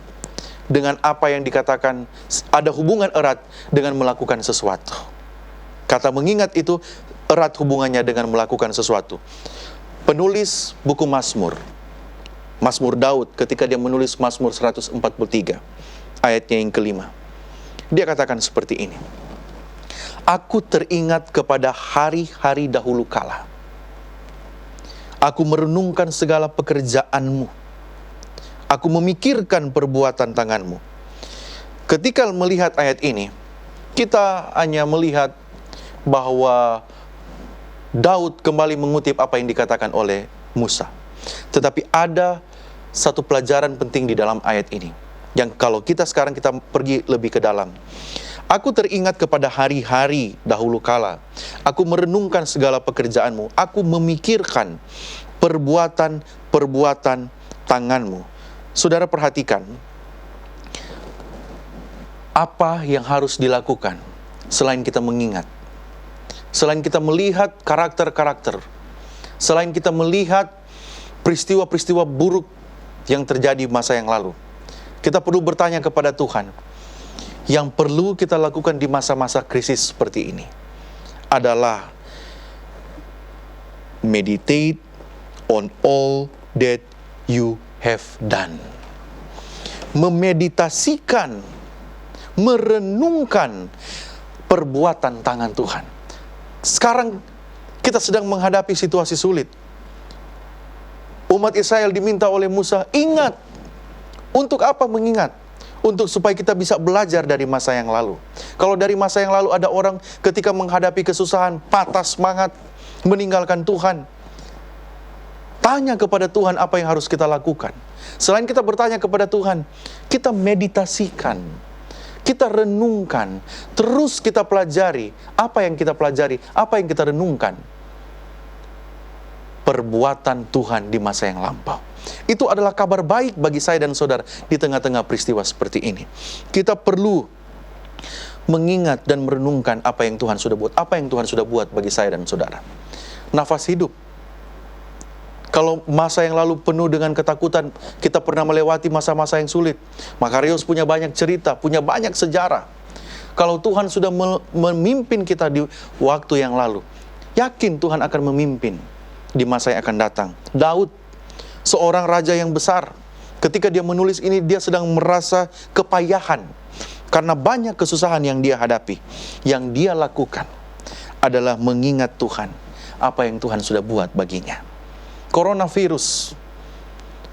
dengan apa yang dikatakan, ada hubungan erat dengan melakukan sesuatu. Kata mengingat itu erat hubungannya dengan melakukan sesuatu. Penulis buku Mazmur Daud, ketika dia menulis Mazmur 143 ayatnya yang kelima, dia katakan seperti ini, aku teringat kepada hari-hari dahulu kala, aku merenungkan segala pekerjaanmu, aku memikirkan perbuatan tanganmu. Ketika melihat ayat ini, kita hanya melihat bahwa Daud kembali mengutip apa yang dikatakan oleh Musa. Tetapi ada satu pelajaran penting di dalam ayat ini, yang kalau kita sekarang kita pergi lebih ke dalam. Aku teringat kepada hari-hari dahulu kala, aku merenungkan segala pekerjaanmu, aku memikirkan perbuatan-perbuatan tanganmu. Saudara perhatikan, apa yang harus dilakukan selain kita mengingat, selain kita melihat karakter-karakter, selain kita melihat peristiwa-peristiwa buruk yang terjadi masa yang lalu. Kita perlu bertanya kepada Tuhan, yang perlu kita lakukan di masa-masa krisis seperti ini adalah meditate on all that you have done. Memeditasikan, merenungkan perbuatan tangan Tuhan. Sekarang kita sedang menghadapi situasi sulit. Umat Israel diminta oleh Musa, ingat. Untuk apa mengingat? untuk supaya kita bisa belajar dari masa yang lalu. Kalau dari masa yang lalu ada orang ketika menghadapi kesusahan, patah semangat, meninggalkan Tuhan, tanya kepada Tuhan apa yang harus kita lakukan. Selain kita bertanya kepada Tuhan, kita meditasikan, kita renungkan, terus kita pelajari apa yang kita pelajari, apa yang kita renungkan. Perbuatan Tuhan di masa yang lampau. Itu adalah kabar baik bagi saya dan saudara di tengah-tengah peristiwa seperti ini. Kita perlu mengingat dan merenungkan apa yang Tuhan sudah buat, apa yang Tuhan sudah buat bagi saya dan saudara. Nafas hidup. Kalau masa yang lalu penuh dengan ketakutan, kita pernah melewati masa-masa yang sulit. Makarios punya banyak cerita, punya banyak sejarah. Kalau Tuhan sudah memimpin kita di waktu yang lalu, yakin Tuhan akan memimpin di masa yang akan datang. Daud, seorang raja yang besar, ketika dia menulis ini, dia sedang merasa kepayahan karena banyak kesusahan yang dia hadapi. Yang dia lakukan adalah mengingat Tuhan, apa yang Tuhan sudah buat baginya. Coronavirus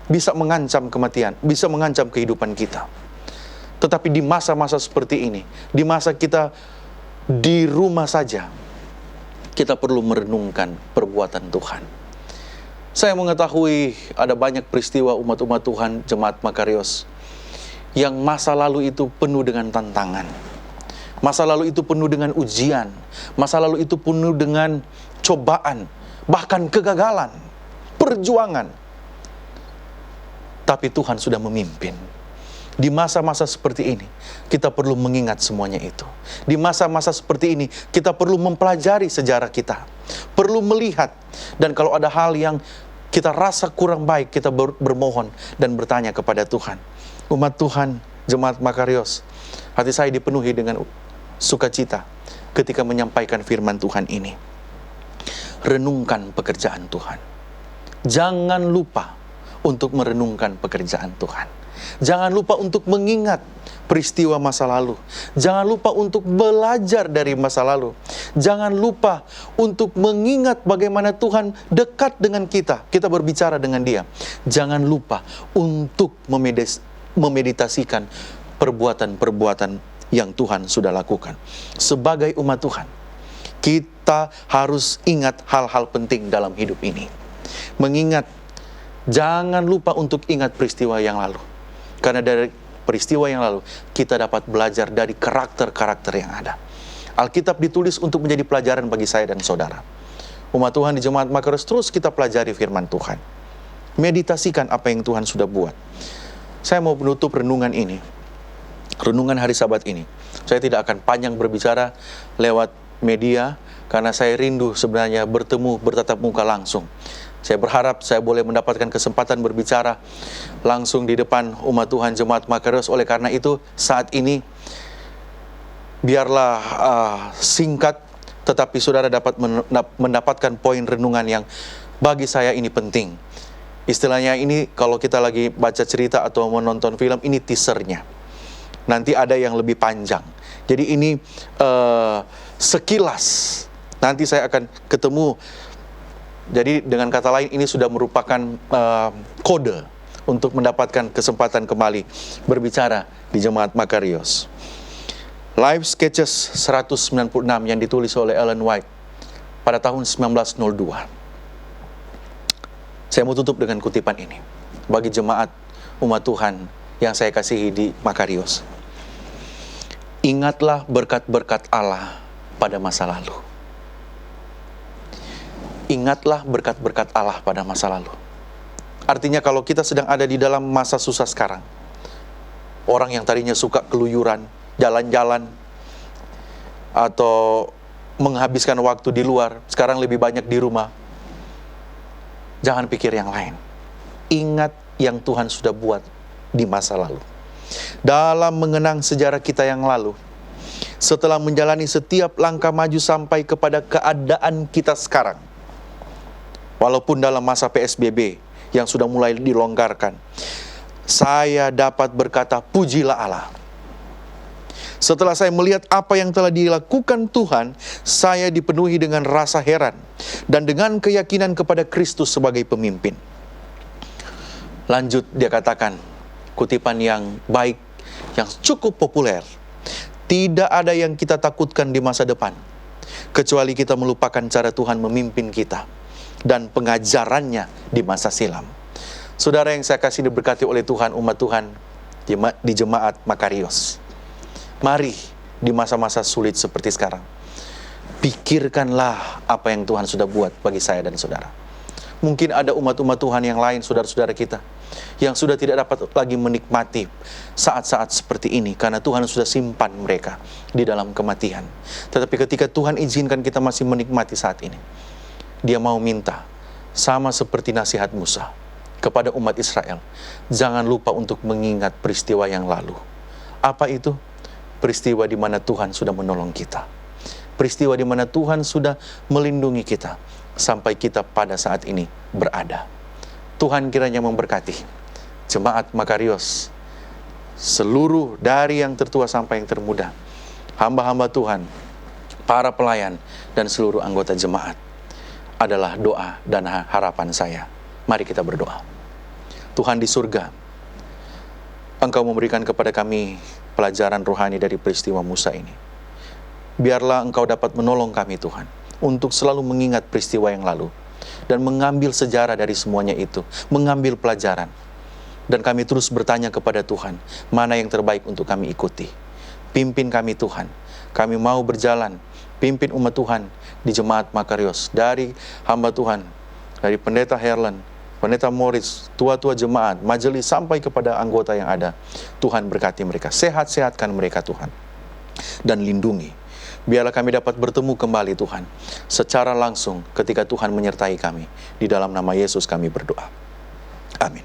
bisa mengancam kematian, bisa mengancam kehidupan kita. Tetapi di masa-masa seperti ini, di masa kita di rumah saja, kita perlu merenungkan perbuatan Tuhan. Saya mengetahui ada banyak peristiwa umat-umat Tuhan, jemaat Makarios, yang masa lalu itu penuh dengan tantangan. Masa lalu itu penuh dengan ujian. Masa lalu itu penuh dengan cobaan, bahkan kegagalan, perjuangan. Tapi Tuhan sudah memimpin. Di masa-masa seperti ini, kita perlu mengingat semuanya itu. Di masa-masa seperti ini, kita perlu mempelajari sejarah kita. Perlu melihat, dan kalau ada hal yang kita rasa kurang baik, kita bermohon dan bertanya kepada Tuhan. Umat Tuhan, jemaat Makarios, hati saya dipenuhi dengan sukacita ketika menyampaikan firman Tuhan ini. Renungkan pekerjaan Tuhan. Jangan lupa untuk merenungkan pekerjaan Tuhan. Jangan lupa untuk mengingat peristiwa masa lalu. Jangan lupa untuk belajar dari masa lalu. Jangan lupa untuk mengingat bagaimana Tuhan dekat dengan kita. Kita berbicara dengan Dia. Jangan lupa untuk memeditasikan perbuatan-perbuatan yang Tuhan sudah lakukan. Sebagai umat Tuhan, kita harus ingat hal-hal penting dalam hidup ini. Mengingat, jangan lupa untuk ingat peristiwa yang lalu. Karena dari peristiwa yang lalu, kita dapat belajar dari karakter-karakter yang ada. Alkitab ditulis untuk menjadi pelajaran bagi saya dan saudara. Umat Tuhan di Jemaat Makarios, terus kita pelajari firman Tuhan. Meditasikan apa yang Tuhan sudah buat. Saya mau menutup renungan ini, renungan hari Sabat ini. Saya tidak akan panjang berbicara lewat media, karena saya rindu sebenarnya bertemu, bertatap muka langsung. Saya berharap saya boleh mendapatkan kesempatan berbicara langsung di depan umat Tuhan Jemaat Makarios. Oleh karena itu, saat ini biarlah singkat, tetapi saudara dapat mendapatkan poin renungan yang bagi saya ini penting. Istilahnya ini kalau kita lagi baca cerita atau menonton film, ini teasernya. Nanti ada yang lebih panjang. Jadi ini sekilas. Nanti saya akan ketemu. Jadi dengan kata lain, ini sudah merupakan kode untuk mendapatkan kesempatan kembali berbicara di Jemaat Makarios. Live Sketches 196 yang ditulis oleh Ellen White pada tahun 1902. Saya mau tutup dengan kutipan ini. Bagi jemaat umat Tuhan yang saya kasihi di Makarios. Ingatlah berkat-berkat Allah pada masa lalu. Ingatlah berkat-berkat Allah pada masa lalu. Artinya kalau kita sedang ada di dalam masa susah sekarang, orang yang tadinya suka keluyuran, jalan-jalan, atau menghabiskan waktu di luar, sekarang lebih banyak di rumah. Jangan pikir yang lain. Ingat yang Tuhan sudah buat di masa lalu. Dalam mengenang sejarah kita yang lalu, setelah menjalani setiap langkah maju sampai kepada keadaan kita sekarang, walaupun dalam masa PSBB yang sudah mulai dilonggarkan, saya dapat berkata, pujilah Allah. Setelah saya melihat apa yang telah dilakukan Tuhan, saya dipenuhi dengan rasa heran dan dengan keyakinan kepada Kristus sebagai pemimpin. Lanjut dia katakan, kutipan yang baik yang cukup populer. Tidak ada yang kita takutkan di masa depan, kecuali kita melupakan cara Tuhan memimpin kita dan pengajarannya di masa silam. Saudara yang saya kasih diberkati oleh Tuhan, umat Tuhan di Jemaat Makarios, mari di masa-masa sulit seperti sekarang, pikirkanlah apa yang Tuhan sudah buat bagi saya dan saudara. Mungkin ada umat-umat Tuhan yang lain, saudara-saudara kita, yang sudah tidak dapat lagi menikmati saat-saat seperti ini, karena Tuhan sudah simpan mereka di dalam kematian. Tetapi ketika Tuhan izinkan kita masih menikmati saat ini, Dia mau minta, sama seperti nasihat Musa kepada umat Israel, jangan lupa untuk mengingat peristiwa yang lalu. Apa itu? Peristiwa di mana Tuhan sudah menolong kita. Peristiwa di mana Tuhan sudah melindungi kita sampai kita pada saat ini berada. Tuhan kiranya memberkati Jemaat Makarios, seluruh dari yang tertua sampai yang termuda, hamba-hamba Tuhan, para pelayan, dan seluruh anggota jemaat. Adalah doa dan harapan saya. Mari kita berdoa. Tuhan di surga, Engkau memberikan kepada kami pelajaran rohani dari peristiwa Musa ini. Biarlah Engkau dapat menolong kami, Tuhan, untuk selalu mengingat peristiwa yang lalu dan mengambil sejarah dari semuanya itu, mengambil pelajaran. Dan kami terus bertanya kepada Tuhan, mana yang terbaik untuk kami ikuti. Pimpin kami, Tuhan. Kami mau berjalan, pimpin umat Tuhan di Jemaat Makarios, dari hamba Tuhan, dari Pendeta Herlan, Pendeta Morris, tua-tua jemaat, majelis, sampai kepada anggota yang ada. Tuhan berkati mereka, sehat-sehatkan mereka, Tuhan, dan lindungi. Biarlah kami dapat bertemu kembali, Tuhan, secara langsung ketika Tuhan menyertai kami. Di dalam nama Yesus kami berdoa. Amin.